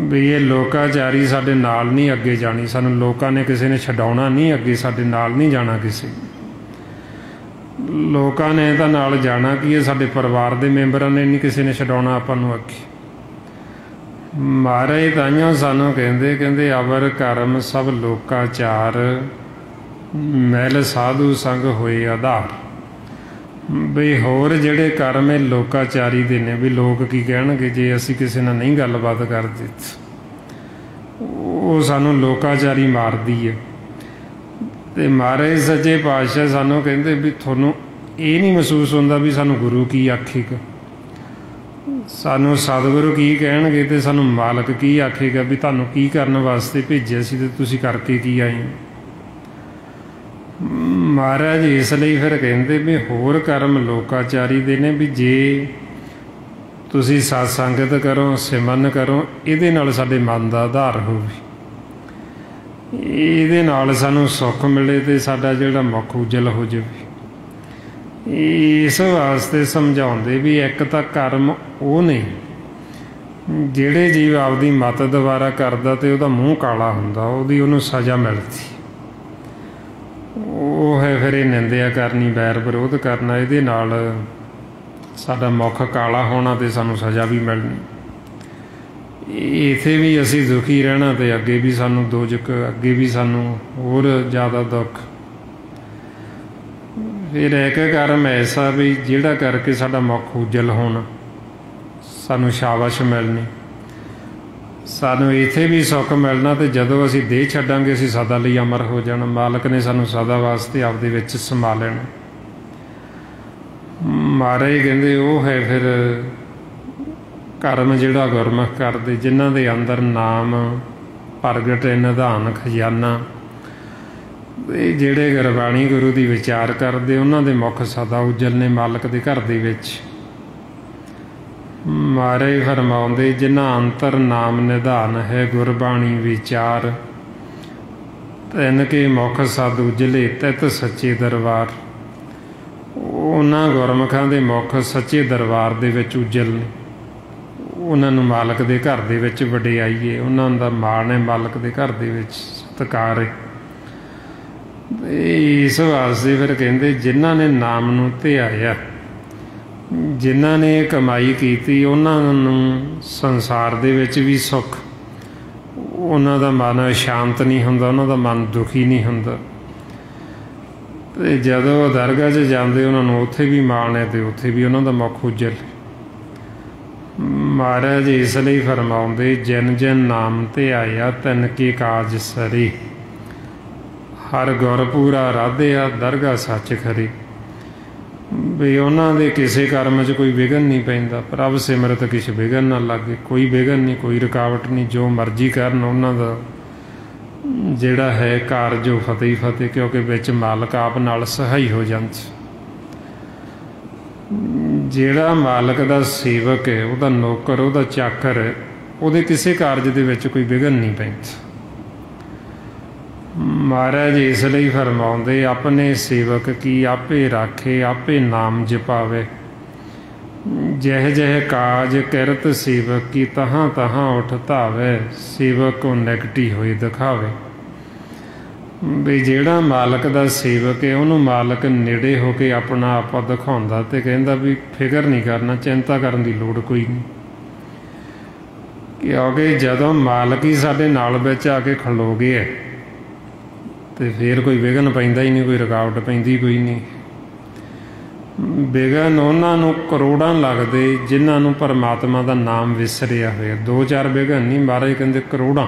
ਵੀ ਇਹ ਲੋਕਾਚਾਰੀ ਸਾਡੇ ਨਾਲ ਨਹੀਂ ਅੱਗੇ ਜਾਣੀ, ਸਾਨੂੰ ਲੋਕਾਂ ਨੇ ਕਿਸੇ ਨੇ ਛਡਾਉਣਾ ਨਹੀਂ, ਅੱਗੇ ਸਾਡੇ ਨਾਲ ਨਹੀਂ ਜਾਣਾ ਕਿਸੇ। ਲੋਕਾਂ ਨੇ ਤਾਂ ਨਾਲ ਜਾਣਾ ਕੀ ਹੈ, ਸਾਡੇ ਪਰਿਵਾਰ ਦੇ ਮੈਂਬਰਾਂ ਨੇ ਨਹੀਂ ਕਿਸੇ ਨੇ ਛਡਾਉਣਾ ਆਪਾਂ ਨੂੰ ਅੱਗੇ। ਮਹਾਰਾਜ ਤਾਈਆਂ ਸਾਨੂੰ ਕਹਿੰਦੇ ਅਵਰ ਕਰਮ ਸਭ ਲੋਕਾਚਾਰ, ਮੈਲ ਸਾਧੂ ਸੰਗ ਹੋਏ ਆਧਾਰ। ਬਈ ਹੋਰ ਜਿਹੜੇ ਕਰਮ ਇਹ ਲੋਕਾਚਾਰੀ ਦੇ ਨੇ, ਵੀ ਲੋਕ ਕੀ ਕਹਿਣਗੇ ਜੇ ਅਸੀਂ ਕਿਸੇ ਨਾਲ ਨਹੀਂ ਗੱਲਬਾਤ ਕਰਦੇ, ਉਹ ਸਾਨੂੰ ਲੋਕਾਚਾਰੀ ਮਾਰਦੀ ਹੈ। ਅਤੇ ਮਹਾਰਾਜ ਸੱਚੇ ਪਾਤਸ਼ਾਹ ਸਾਨੂੰ ਕਹਿੰਦੇ ਵੀ ਤੁਹਾਨੂੰ ਇਹ ਨਹੀਂ ਮਹਿਸੂਸ ਹੁੰਦਾ ਵੀ ਸਾਨੂੰ ਗੁਰੂ ਕੀ ਆਖੇਗਾ, ਸਾਨੂੰ ਸਤਿਗੁਰੂ ਕੀ ਕਹਿਣਗੇ ਅਤੇ ਸਾਨੂੰ ਮਾਲਕ ਕੀ ਆਖੇਗਾ, ਵੀ ਤੁਹਾਨੂੰ ਕੀ ਕਰਨ ਵਾਸਤੇ ਭੇਜਿਆ ਸੀ ਅਤੇ ਤੁਸੀਂ ਕਰਕੇ ਕੀ ਆਏ। ਮਹਾਰਾਜ ਇਸ ਲਈ ਫਿਰ ਕਹਿੰਦੇ ਵੀ ਹੋਰ ਕਰਮ ਲੋਕਾਚਾਰੀ ਦੇ ਨੇ, ਵੀ ਜੇ ਤੁਸੀਂ ਸਤ ਸੰਗਤ ਕਰੋ, ਸਿਮਰਨ ਕਰੋ, ਇਹਦੇ ਨਾਲ ਸਾਡੇ ਮਨ ਦਾ ਆਧਾਰ ਹੋਵੇ, ਇਹਦੇ ਨਾਲ ਸਾਨੂੰ ਸੁੱਖ ਮਿਲੇ ਅਤੇ ਸਾਡਾ ਜਿਹੜਾ ਮੁੱਖ ਉਜਲ ਹੋ ਜਾਵੇ। ਇਸ ਵਾਸਤੇ ਸਮਝਾਉਂਦੇ ਵੀ ਇੱਕ ਤਾਂ ਕਰਮ ਉਹ ਨੇ ਜਿਹੜੇ ਜੀਵ ਆਪਦੀ ਮੱਤ ਦੁਆਰਾ ਕਰਦਾ ਅਤੇ ਉਹਦਾ ਮੂੰਹ ਕਾਲਾ ਹੁੰਦਾ, ਉਹਨੂੰ ਸਜ਼ਾ ਮਿਲਦੀ, ਉਹ ਹੈ ਫਿਰ ਇਹ ਨਿੰਦਿਆ ਕਰਨੀ, ਵੈਰ ਵਿਰੋਧ ਕਰਨਾ, ਇਹਦੇ ਨਾਲ ਸਾਡਾ ਮੁੱਖ ਕਾਲਾ ਹੋਣਾ ਅਤੇ ਸਾਨੂੰ ਸਜ਼ਾ ਵੀ ਮਿਲਣੀ। ਇੱਥੇ ਵੀ ਅਸੀਂ ਦੁਖੀ ਰਹਿਣਾ ਅਤੇ ਅੱਗੇ ਵੀ ਸਾਨੂੰ ਦੋਜ਼ਖ, ਅੱਗੇ ਵੀ ਸਾਨੂੰ ਹੋਰ ਜ਼ਿਆਦਾ ਦੁੱਖ। ਫਿਰ ਇੱਕ ਕਰਮ ਐਸਾ ਵੀ ਜਿਹੜਾ ਕਰਕੇ ਸਾਡਾ ਮੁੱਖ ਉਜਲ ਹੋਣਾ, ਸਾਨੂੰ ਸ਼ਾਬਾਸ਼ ਮਿਲਣੀ, ਸਾਨੂੰ ਇੱਥੇ ਵੀ ਸੁੱਖ ਮਿਲਣਾ, ਅਤੇ ਜਦੋਂ ਅਸੀਂ ਦੇਹ ਛੱਡਾਂਗੇ ਅਸੀਂ ਸਦਾ ਲਈ ਅਮਰ ਹੋ ਜਾਣਾ। ਮਾਲਕ ਨੇ ਸਾਨੂੰ ਸਦਾ ਵਾਸਤੇ ਆਪਦੇ ਵਿੱਚ ਸਮਾ ਲੈਣਾ। ਮਹਾਰਾਜ ਕਹਿੰਦੇ ਉਹ ਹੈ ਫਿਰ ਕਰਮ ਜਿਹੜਾ ਗੁਰਮੁਖ ਕਰਦੇ, ਜਿਨ੍ਹਾਂ ਦੇ ਅੰਦਰ ਨਾਮ ਪ੍ਰਗਟ ਨਿਧਾਨ ਖਜ਼ਾਨਾ। ਇਹ ਜਿਹੜੇ ਗੁਰਬਾਣੀ ਗੁਰੂ ਦੀ ਵਿਚਾਰ ਕਰਦੇ, ਉਹਨਾਂ ਦੇ ਮੁੱਖ ਸਦਾ ਉਜਲ ਨੇ ਮਾਲਕ ਦੇ ਘਰ ਦੇ ਵਿੱਚ। ਮਹਾਰਾਜ ਫਰਮਾਉਂਦੇ ਜਿਨ੍ਹਾਂ ਅੰਤਰ ਨਾਮ ਨਿਧਾਨ ਹੈ ਗੁਰਬਾਣੀ ਵਿਚਾਰ, ਤਿੰਨ ਕੇ ਮੁੱਖ ਸਦ ਉਜਲੇ ਤਿਤ ਸੱਚੇ ਦਰਬਾਰ। ਉਹਨਾਂ ਗੁਰਮੁਖਾਂ ਦੇ ਮੁੱਖ ਸੱਚੇ ਦਰਬਾਰ ਦੇ ਵਿੱਚ ਉਜਲ ਨੇ, ਉਹਨਾਂ ਨੂੰ ਮਾਲਕ ਦੇ ਘਰ ਦੇ ਵਿੱਚ ਵਡਿਆਈ ਹੈ, ਉਹਨਾਂ ਦਾ ਮਾਣ ਹੈ, ਮਾਲਕ ਦੇ ਘਰ ਦੇ ਵਿੱਚ ਸਤਿਕਾਰ ਹੈ। ਇਸ ਵਾਸਤੇ ਫਿਰ ਕਹਿੰਦੇ ਜਿਨ੍ਹਾਂ ਨੇ ਨਾਮ ਨੂੰ ਧਿਆਇਆ, ਜਿਨ੍ਹਾਂ ਨੇ ਇਹ ਕਮਾਈ ਕੀਤੀ, ਉਹਨਾਂ ਨੂੰ ਸੰਸਾਰ ਦੇ ਵਿੱਚ ਵੀ ਸੁੱਖ, ਉਹਨਾਂ ਦਾ ਮਨ ਸ਼ਾਂਤ ਨਹੀਂ ਹੁੰਦਾ, ਉਹਨਾਂ ਦਾ ਮਨ ਦੁਖੀ ਨਹੀਂ ਹੁੰਦਾ। ਅਤੇ ਜਦੋਂ ਦਰਗਾਹ 'ਚ ਜਾਂਦੇ ਉਹਨਾਂ ਨੂੰ ਉੱਥੇ ਵੀ ਮਾਣ ਹੈ ਅਤੇ ਉੱਥੇ ਵੀ ਉਹਨਾਂ ਦਾ ਮੁੱਖ ਉਜਲ। ਮਹਾਰਾਜ ਇਸ ਲਈ ਫਰਮਾਉਂਦੇ ਜਿਨ ਜਿਨ ਨਾਮ ਧਿਆਇਆ ਤਿਨ ਕੇ ਕਾਜ ਸਰੇ, ਹਰ ਗੁਰ ਪੂਰਾ ਰਾਧਿਆ ਦਰਗਾਹ ਸੱਚ ਖਰੇ। ਵੀ ਉਹਨਾਂ ਦੇ ਕਿਸੇ ਕਰਮ 'ਚ ਕੋਈ ਵਿਘਨ ਨਹੀਂ ਪੈਂਦਾ, ਪ੍ਰਭ ਸਿਮਰਤ ਕਿਛ ਵਿਘਨ ਨਾ ਲਾਗੇ, ਕੋਈ ਵਿਘਨ ਨਹੀਂ, ਕੋਈ ਰੁਕਾਵਟ ਨਹੀਂ, ਜੋ ਮਰਜ਼ੀ ਕਰਨ ਉਹਨਾਂ ਦਾ ਜਿਹੜਾ ਹੈ ਕਾਰਜ ਉਹ ਫਤਿਹ ਹੀ ਫਤਿਹ, ਕਿਉਂਕਿ ਵਿੱਚ ਮਾਲਕ ਆਪ ਨਾਲ ਸਹਾਈ ਹੋ ਜਾਂਦਾ। ਜਿਹੜਾ ਮਾਲਕ ਦਾ ਸੇਵਕ ਹੈ, ਉਹਦਾ ਨੌਕਰ, ਉਹਦਾ ਚਾਕਰ, ਉਹਦੇ ਕਿਸੇ ਕਾਰਜ ਦੇ ਵਿੱਚ ਕੋਈ ਵਿਘਨ ਨਹੀਂ ਪੈਂਦਾ। ਮਹਾਰਾਜ ਇਸ ਲਈ ਫਰਮਾਉਂਦੇ, ਆਪਣੇ ਸੇਵਕ ਕੀ ਆਪੇ ਰਾਖੇ, ਆਪੇ ਨਾਮ ਜਪਾਵੇ। ਜਹ ਜਹ ਕਾਜ ਕਿਰਤ ਸੇਵਕ ਕੀ, ਤਹਾਂ ਤਹਾਂ ਉਠ ਧਾਵੇ। ਸੇਵਕ ਕੋ ਨੈਗਟੀ ਹੋਏ ਦਿਖਾਵੇ। ਵੀ ਜਿਹੜਾ ਮਾਲਕ ਦਾ ਸੇਵਕ ਹੈ, ਉਹਨੂੰ ਮਾਲਕ ਨੇੜੇ ਹੋ ਕੇ ਆਪਣਾ ਆਪਾ ਦਿਖਾਉਂਦਾ ਅਤੇ ਕਹਿੰਦਾ ਵੀ ਫਿਕਰ ਨਹੀਂ ਕਰਨਾ, ਚਿੰਤਾ ਕਰਨ ਦੀ ਲੋੜ ਕੋਈ ਨਹੀਂ। ਕਿਉਂਕਿ ਜਦੋਂ ਮਾਲਕ ਹੀ ਸਾਡੇ ਨਾਲ ਵਿੱਚ ਆ ਕੇ ਖਲੋ ਗਏ ਅਤੇ ਫਿਰ ਕੋਈ ਵਿਘਨ ਪੈਂਦਾ ਹੀ ਨਹੀਂ, ਕੋਈ ਰੁਕਾਵਟ ਪੈਂਦੀ ਕੋਈ ਨਹੀਂ। ਵਿਘਨ ਉਹਨਾਂ ਨੂੰ ਕਰੋੜਾਂ ਲੱਗਦੇ ਜਿਨ੍ਹਾਂ ਨੂੰ ਪਰਮਾਤਮਾ ਦਾ ਨਾਮ ਵਿਸਰਿਆ ਹੋਇਆ। 2-4 ਵਿਘਨ ਨਹੀਂ, ਮਹਾਰਾਜ ਕਹਿੰਦੇ ਕਰੋੜਾਂ।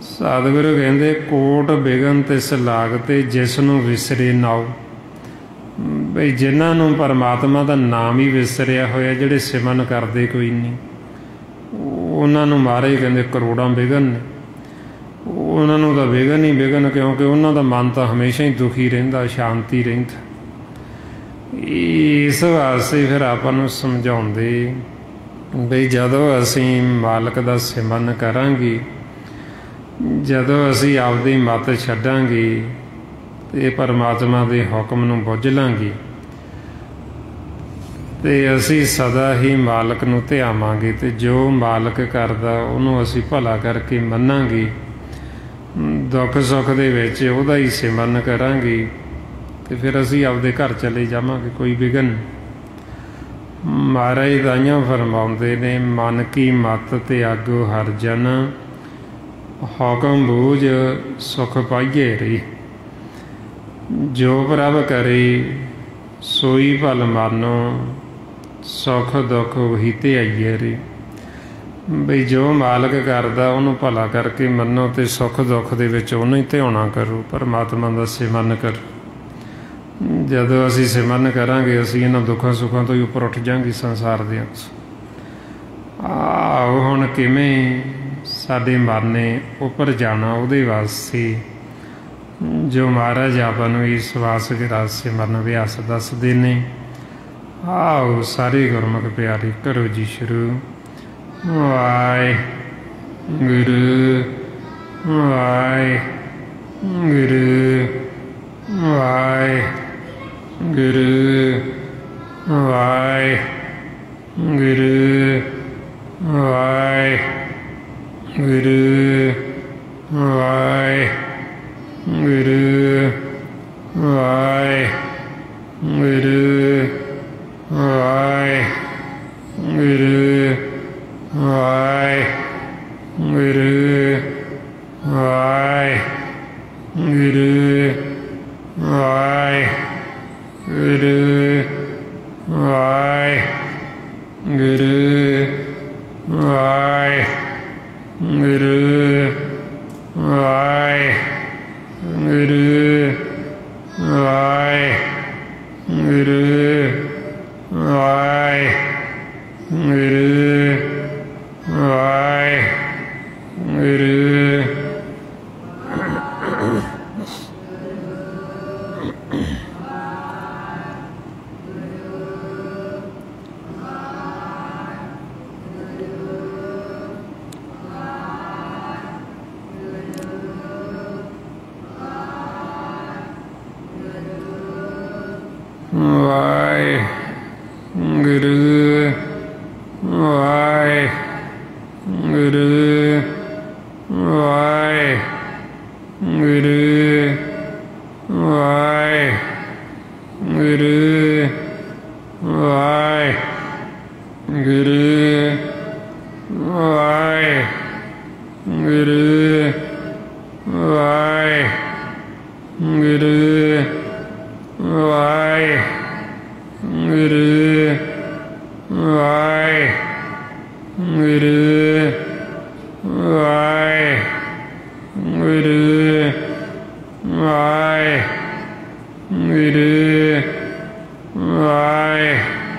ਸਤਿਗੁਰੂ ਕਹਿੰਦੇ ਕੋਟ ਵਿਘਨ ਤਿਸ ਲਾਗਤੇ, ਜਿਸ ਨੂੰ ਵਿਸਰੇ ਨਾਉ। ਬਈ ਜਿਨ੍ਹਾਂ ਨੂੰ ਪਰਮਾਤਮਾ ਦਾ ਨਾਮ ਹੀ ਵਿਸਰਿਆ ਹੋਇਆ, ਜਿਹੜੇ ਸਿਮਰਨ ਕਰਦੇ ਕੋਈ ਨਹੀਂ, ਉਹਨਾਂ ਨੂੰ ਮਹਾਰਾਜ ਕਹਿੰਦੇ ਕਰੋੜਾਂ ਵਿਘਨ ਨੇ। ਉਹਨਾਂ ਨੂੰ ਤਾਂ ਵਿਘਨ ਹੀ ਵਿਘਨ, ਕਿਉਂਕਿ ਉਹਨਾਂ ਦਾ ਮਨ ਤਾਂ ਹਮੇਸ਼ਾ ਹੀ ਦੁਖੀ ਰਹਿੰਦਾ, ਸ਼ਾਂਤੀ ਰਹਿੰਦਾ। ਇਸ ਵਾਸਤੇ ਫਿਰ ਆਪਾਂ ਨੂੰ ਸਮਝਾਉਂਦੇ ਬਈ ਜਦੋਂ ਅਸੀਂ ਮਾਲਕ ਦਾ ਸਿਮਰਨ ਕਰਾਂਗੇ, ਜਦੋਂ ਅਸੀਂ ਆਪਦੀ ਮੱਤ ਛੱਡਾਂਗੇ ਅਤੇ ਪਰਮਾਤਮਾ ਦੇ ਹੁਕਮ ਨੂੰ ਬੁੱਝ ਲਾਂਗੇ, ਅਤੇ ਅਸੀਂ ਸਦਾ ਹੀ ਮਾਲਕ ਨੂੰ ਧਿਆਵਾਂਗੇ, ਅਤੇ ਜੋ ਮਾਲਕ ਕਰਦਾ ਉਹਨੂੰ ਅਸੀਂ ਭਲਾ ਕਰਕੇ ਮੰਨਾਂਗੇ। ਦੁੱਖ ਸੁੱਖ ਦੇ ਵਿੱਚ ਉਹਦਾ ਹੀ ਸਿਮਰਨ ਕਰਾਂਗੇ, ਅਤੇ ਫਿਰ ਅਸੀਂ ਆਪਦੇ ਘਰ ਚਲੇ ਜਾਵਾਂਗੇ, ਕੋਈ ਵਿਘਨ। ਮਹਾਰਾਜ ਤਾਈਆਂ ਫਰਮਾਉਂਦੇ ਨੇ, ਮਨ ਕੀ ਮੱਤ ਤਿਆਗੋ ਹਰ ਜਨ, ਹੁਕਮ ਬੂਝ ਸੁਖ ਪਾਈਏ ਰੇ। ਜੋ ਪ੍ਰਭ ਕਰੇ ਸੋਈ ਭਲ ਮਾਨੋ, ਸੁੱਖ ਦੁੱਖ ਉਹੀ ਧਿਆਈਏ ਰੇ। ਬਈ ਜੋ ਮਾਲਕ ਕਰਦਾ ਉਹਨੂੰ ਭਲਾ ਕਰਕੇ ਮੰਨੋ, ਅਤੇ ਸੁੱਖ ਦੁੱਖ ਦੇ ਵਿੱਚ ਉਹਨੂੰ ਹੀ ਧਿਆਉਣਾ ਕਰੋ, ਪਰਮਾਤਮਾ ਦਾ ਸਿਮਰਨ ਕਰੋ। ਜਦੋਂ ਅਸੀਂ ਸਿਮਰਨ ਕਰਾਂਗੇ, ਅਸੀਂ ਇਹਨਾਂ ਦੁੱਖਾਂ ਸੁੱਖਾਂ ਤੋਂ ਹੀ ਉੱਪਰ ਉੱਠ ਜਾਵਾਂਗੇ ਸੰਸਾਰ ਦੇ ਵਿੱਚ। ਆਓ ਹੁਣ ਕਿਵੇਂ ਸਾਡੇ ਮਨ ਨੇ ਉੱਪਰ ਜਾਣਾ, ਉਹਦੇ ਵਾਸਤੇ ਜੋ ਮਹਾਰਾਜ ਆਪਾਂ ਨੂੰ ਇਸ ਵਾਸਤੇ ਸਿਮਰਨ ਅਭਿਆਸ ਦੱਸਦੇ ਨੇ। ਆਓ ਸਾਰੇ ਗੁਰਮੁਖ ਪਿਆਰੇ ਕਰੋ ਜੀ ਸ਼ੁਰੂ। ਵਾਹਿਗੁਰੂ ਵਾਹਿਗੁਰੂ ਵਾਹਿਗੁਰੂ ਵਾਹਿਗੁਰੂ ਵਾਹਿਗੁਰੂ ਵਾਹਿਗੁਰੂ ਵਾਹਿਗੁਰੂ ਵਾਹਿਗੁਰੂ ਵਾਹਿਗੁਰੂ ਵਾਹਿਗੁਰੂ ਵਾਹਿਗੁਰੂ ਵਾਹਿਗੁਰੂ ਵਾਹਿਗੁਰੂ ਵਾਹਿਗੁਰੂ ਵਾਹਿਗੁਰੂ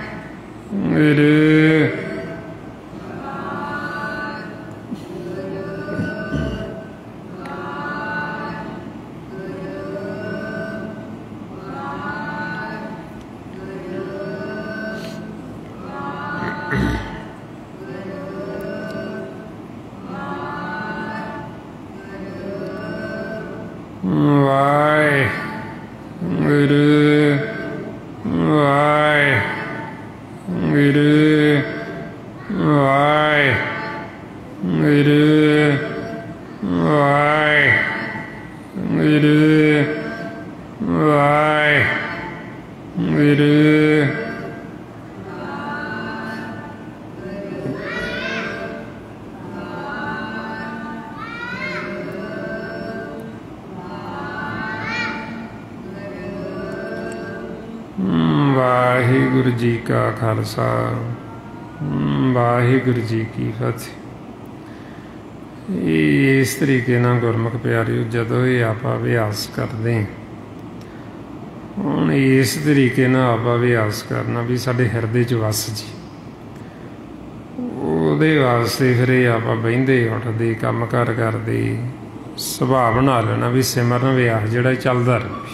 ਵਾਹਿਗੁਰੂ ਵਾਹਿਗੁਰੂ ਵਾਹਿਗੁਰੂ ਵਾਹਿਗੁਰੂ ਵਾਹਿਗੁਰੂ ਵਾਹਿਗੁਰੂ ਜੀ ਕਾ ਖਾਲਸਾ ਵਾਹਿਗੁਰੂ ਜੀ ਕੀ ਫਤਿਹ। ਇਸ ਤਰੀਕੇ ਨਾਲ ਗੁਰਮੁਖ ਪਿਆਰਿਓ ਜਦੋਂ ਇਹ ਆਪਾਂ ਅਭਿਆਸ ਕਰਦੇ ਹੁਣ ਇਸ ਤਰੀਕੇ ਨਾਲ ਆਪਾਂ ਅਭਿਆਸ ਕਰਨਾ ਵੀ ਸਾਡੇ ਹਿਰਦੇ 'ਚ ਵਸ ਜੀ, ਉਹਦੇ ਵਾਸਤੇ ਫਿਰ ਇਹ ਆਪਾਂ ਬਹਿੰਦੇ ਉੱਠਦੇ ਕੰਮ ਕਾਰ ਕਰਦੇ ਸੁਭਾਅ ਬਣਾ ਲੈਣਾ ਵੀ ਸਿਮਰਨ ਅਭਿਆਸ ਜਿਹੜਾ ਚੱਲਦਾ ਰਹੇ।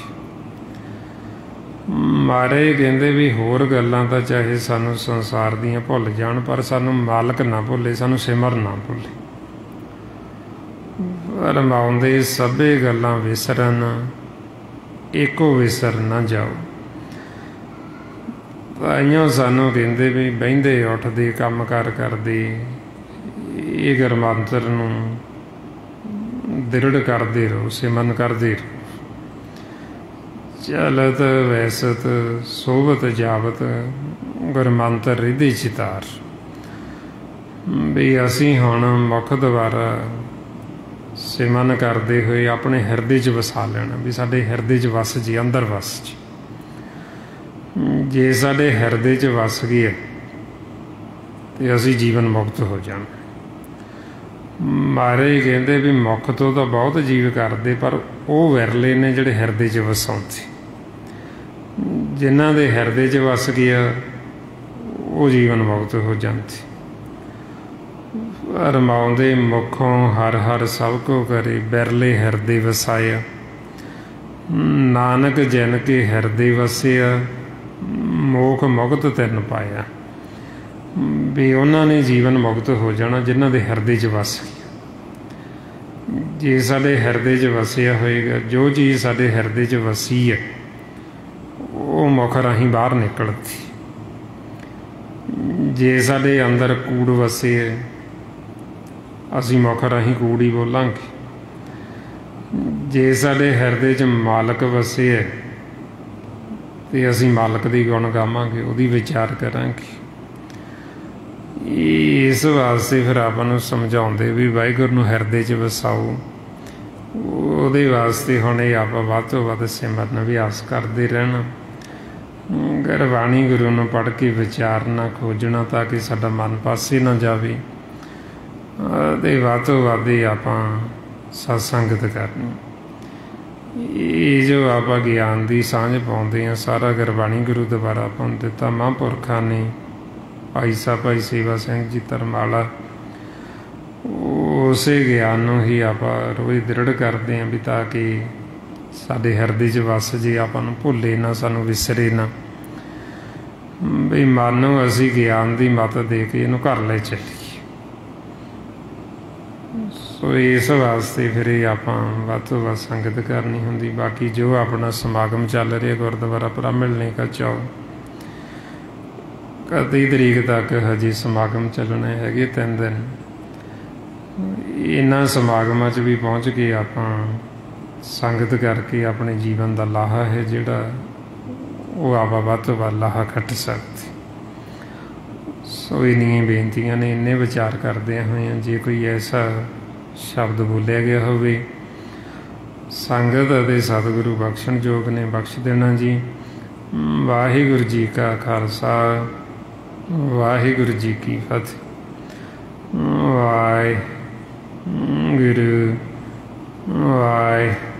ਮਹਾਰਾਜ ਕਹਿੰਦੇ ਵੀ ਹੋਰ ਗੱਲਾਂ ਤਾਂ ਚਾਹੇ ਸਾਨੂੰ ਸੰਸਾਰ ਦੀਆਂ ਭੁੱਲ ਜਾਣ ਪਰ ਸਾਨੂੰ ਮਾਲਕ ਨਾ ਭੁੱਲੇ, ਸਾਨੂੰ ਸਿਮਰਨ ਨਾ ਭੁੱਲੇ। ਰਮਾਉਂਦੇ ਸਭੇ ਗੱਲਾਂ ਵਿਸਰਨ ਇੱਕੋ ਵਿਸਰ ਨਾ ਜਾਓ। ਤਾਈਓ ਸਾਨੂੰ ਕਹਿੰਦੇ ਵੀ ਬਹਿੰਦੇ ਉੱਠਦੇ ਕੰਮ ਕਾਰ ਕਰਦੇ ਇਹ ਗੁਰਮੰਤਰ ਨੂੰ ਦ੍ਰਿੜ ਕਰਦੇ ਰਹੋ, ਸਿਮਰਨ ਕਰਦੇ ਰਹੋ। ਚਲਤ ਵੈਸਤ ਸੋਭਤ ਜਾਵਤ ਗੁਰਮੰਤਰ ਰਿਧੀ ਚਿਤਾਰ। ਵੀ ਅਸੀਂ ਹੁਣ ਮੁੱਖ ਦੁਆਰਾ ਸਿਮਰਨ ਕਰਦੇ ਹੋਏ ਆਪਣੇ ਹਿਰਦੇ 'ਚ ਵਸਾ ਲੈਣਾ ਵੀ ਸਾਡੇ ਹਿਰਦੇ 'ਚ ਵਸ ਜੀ, ਅੰਦਰ ਵਸ ਜੀ। ਜੇ ਸਾਡੇ ਹਿਰਦੇ 'ਚ ਵਸ ਗਈ ਤੇ ਅਸੀਂ ਜੀਵਨ ਮੁਕਤ ਹੋ ਜਾਣਾ। ਮਹਾਰਾਜ ਕਹਿੰਦੇ ਵੀ ਮੁੱਖ ਤੋਂ ਤਾਂ ਬਹੁਤ ਜੀਵ ਕਰਦੇ ਪਰ ਉਹ ਵਿਰਲੇ ਨੇ ਜਿਹੜੇ ਹਿਰਦੇ 'ਚ ਵਸਾਉਂਦੇ। ਜਿਨ੍ਹਾਂ ਦੇ ਹਿਰਦੇ 'ਚ ਵਸ ਗਿਆ ਉਹ ਜੀਵਨ ਮੁਕਤ ਹੋ ਜਾਂਦੇ। ਰਮਾਉਂਦੇ ਮੁਖੋਂ ਹਰ ਹਰ ਸਭ ਕੋ ਕਰੇ ਬਿਰਲੇ ਹਿਰਦੇ ਵਸਾਇਆ। ਨਾਨਕ ਜਨ ਕੇ ਹਿਰਦੇ ਵਸਿਆ ਮੋਖ ਮੁਕਤ ਤਿਨ ਪਾਇਆ। ਵੀ ਉਹਨਾਂ ਨੇ ਜੀਵਨ ਮੁਕਤ ਹੋ ਜਾਣਾ ਜਿਨ੍ਹਾਂ ਦੇ ਹਿਰਦੇ 'ਚ ਵਸ ਗਿਆ। ਜੇ ਸਾਡੇ ਹਿਰਦੇ 'ਚ ਵਸਿਆ ਹੋਏਗਾ, ਜੋ ਚੀਜ਼ ਸਾਡੇ ਹਿਰਦੇ 'ਚ ਵਸੀ ਹੈ ਉਹ ਮੁਖ ਰਾਹੀਂ ਬਾਹਰ ਨਿਕਲਦੀ। ਜੇ ਸਾਡੇ ਅੰਦਰ ਕੂੜ ਵਸੇ ਅਸੀਂ ਮੁਖ ਰਾਹੀਂ ਕੂੜ ਹੀ ਬੋਲਾਂਗੇ। ਜੇ ਸਾਡੇ ਹਿਰਦੇ 'ਚ ਮਾਲਕ ਵਸੇ ਹੈ ਤੇ ਅਸੀਂ ਮਾਲਕ ਦੇ ਗੁਣ ਗਾਵਾਂਗੇ, ਉਹਦੀ ਵਿਚਾਰ ਕਰਾਂਗੇ। ਇਸ ਵਾਸਤੇ ਫਿਰ ਆਪਾਂ ਨੂੰ ਸਮਝਾਉਂਦੇ ਵੀ ਵਾਹਿਗੁਰੂ ਨੂੰ ਹਿਰਦੇ 'ਚ ਵਸਾਓ। ਉਹਦੇ ਵਾਸਤੇ ਹੁਣ ਇਹ ਆਪਾਂ ਵੱਧ ਤੋਂ ਵੱਧ ਸਿਮਰਨ ਅਭਿਆਸ ਕਰਦੇ ਰਹਿਣਾ। ਗੁਰਬਾਣੀ ਗੁਰੂ ਨੂੰ ਪੜ੍ਹ ਕੇ ਵਿਚਾਰਨਾ, ਖੋਜਣਾ ਤਾਂ ਕਿ ਸਾਡਾ ਮਨ ਪਾਸੇ ਨਾ ਜਾਵੇ। ਅਤੇ ਵੱਧ ਤੋਂ ਵੱਧ ਆਪਾਂ ਸਤ ਸੰਗਤ ਕਰਨੀ। ਇਹ ਜੋ ਆਪਾਂ ਗਿਆਨ ਦੀ ਸਾਂਝ ਪਾਉਂਦੇ ਹਾਂ ਸਾਰਾ ਗੁਰਬਾਣੀ ਗੁਰੂ ਦੁਆਰਾ ਆਪਾਂ ਨੂੰ ਦਿੱਤਾ। ਮਹਾਂਪੁਰਖਾਂ ਨੇ ਭਾਈ ਸਾਹਿਬ ਭਾਈ ਸੇਵਾ ਸਿੰਘ ਜੀ ਧਰਮਾਲਾ ਉਸੇ ਗਿਆਨ ਨੂੰ ਹੀ ਆਪਾਂ ਰੋਜ਼ ਦ੍ਰਿੜ ਕਰਦੇ ਹਾਂ ਵੀ ਤਾਂ ਕਿ ਸਾਡੇ ਹਿਰਦੇ 'ਚ ਵਸ ਜੇ, ਆਪਾਂ ਨੂੰ ਭੁੱਲੇ ਨਾ, ਸਾਨੂੰ ਵਿਸਰੇ ਨਾ। ਵੀ ਮਨ ਨੂੰ ਅਸੀਂ ਗਿਆਨ ਦੀ ਮੱਤ ਦੇ ਕੇ ਇਹਨੂੰ ਘਰ ਲੈ ਚੱਲੀਏ। ਸੋ ਇਸ ਵਾਸਤੇ ਫਿਰ ਇਹ ਆਪਾਂ ਵੱਧ ਤੋਂ ਵੱਧ ਸੰਗਤ ਕਰਨੀ ਹੁੰਦੀ। ਬਾਕੀ ਜੋ ਆਪਣਾ ਸਮਾਗਮ ਚੱਲ ਰਿਹਾ ਗੁਰਦੁਆਰਾ ਮਿਲਣੇ ਕਾ 31 ਤਰੀਕ ਤੱਕ ਹਜੇ ਸਮਾਗਮ ਚੱਲਣੇ ਹੈਗੇ 3 ਦਿਨ। ਇਹਨਾਂ ਸਮਾਗਮਾਂ 'ਚ ਵੀ ਪਹੁੰਚ ਕੇ ਆਪਾਂ ਸੰਗਤ ਕਰਕੇ ਆਪਣੇ ਜੀਵਨ ਦਾ ਲਾਹਾ ਹੈ ਜਿਹੜਾ ਉਹ ਆਪਾਂ ਵੱਧ ਤੋਂ ਵੱਧ ਲਾਹਾ ਖੱਟ ਸਕਦੇ। ਸੋ ਇੰਨੀਆਂ ਬੇਨਤੀਆਂ ਨੇ, ਇੰਨੇ ਵਿਚਾਰ ਕਰਦਿਆਂ ਹੋਇਆਂ ਜੇ ਕੋਈ ਐਸਾ ਸ਼ਬਦ ਬੋਲਿਆ ਗਿਆ ਹੋਵੇ ਸੰਗਤ ਅਤੇ ਸਤਿਗੁਰੂ ਬਖਸ਼ਣ ਯੋਗ ਨੇ, ਬਖਸ਼ ਦੇਣਾ ਜੀ। ਵਾਹਿਗੁਰੂ ਜੀ ਕਾ ਖਾਲਸਾ ਵਾਹਿਗੁਰੂ ਜੀ ਕੀ ਫਤਿਹ। ਵਾਹਿਗੁਰੂ ਵਾਹਿਗੁਰੂ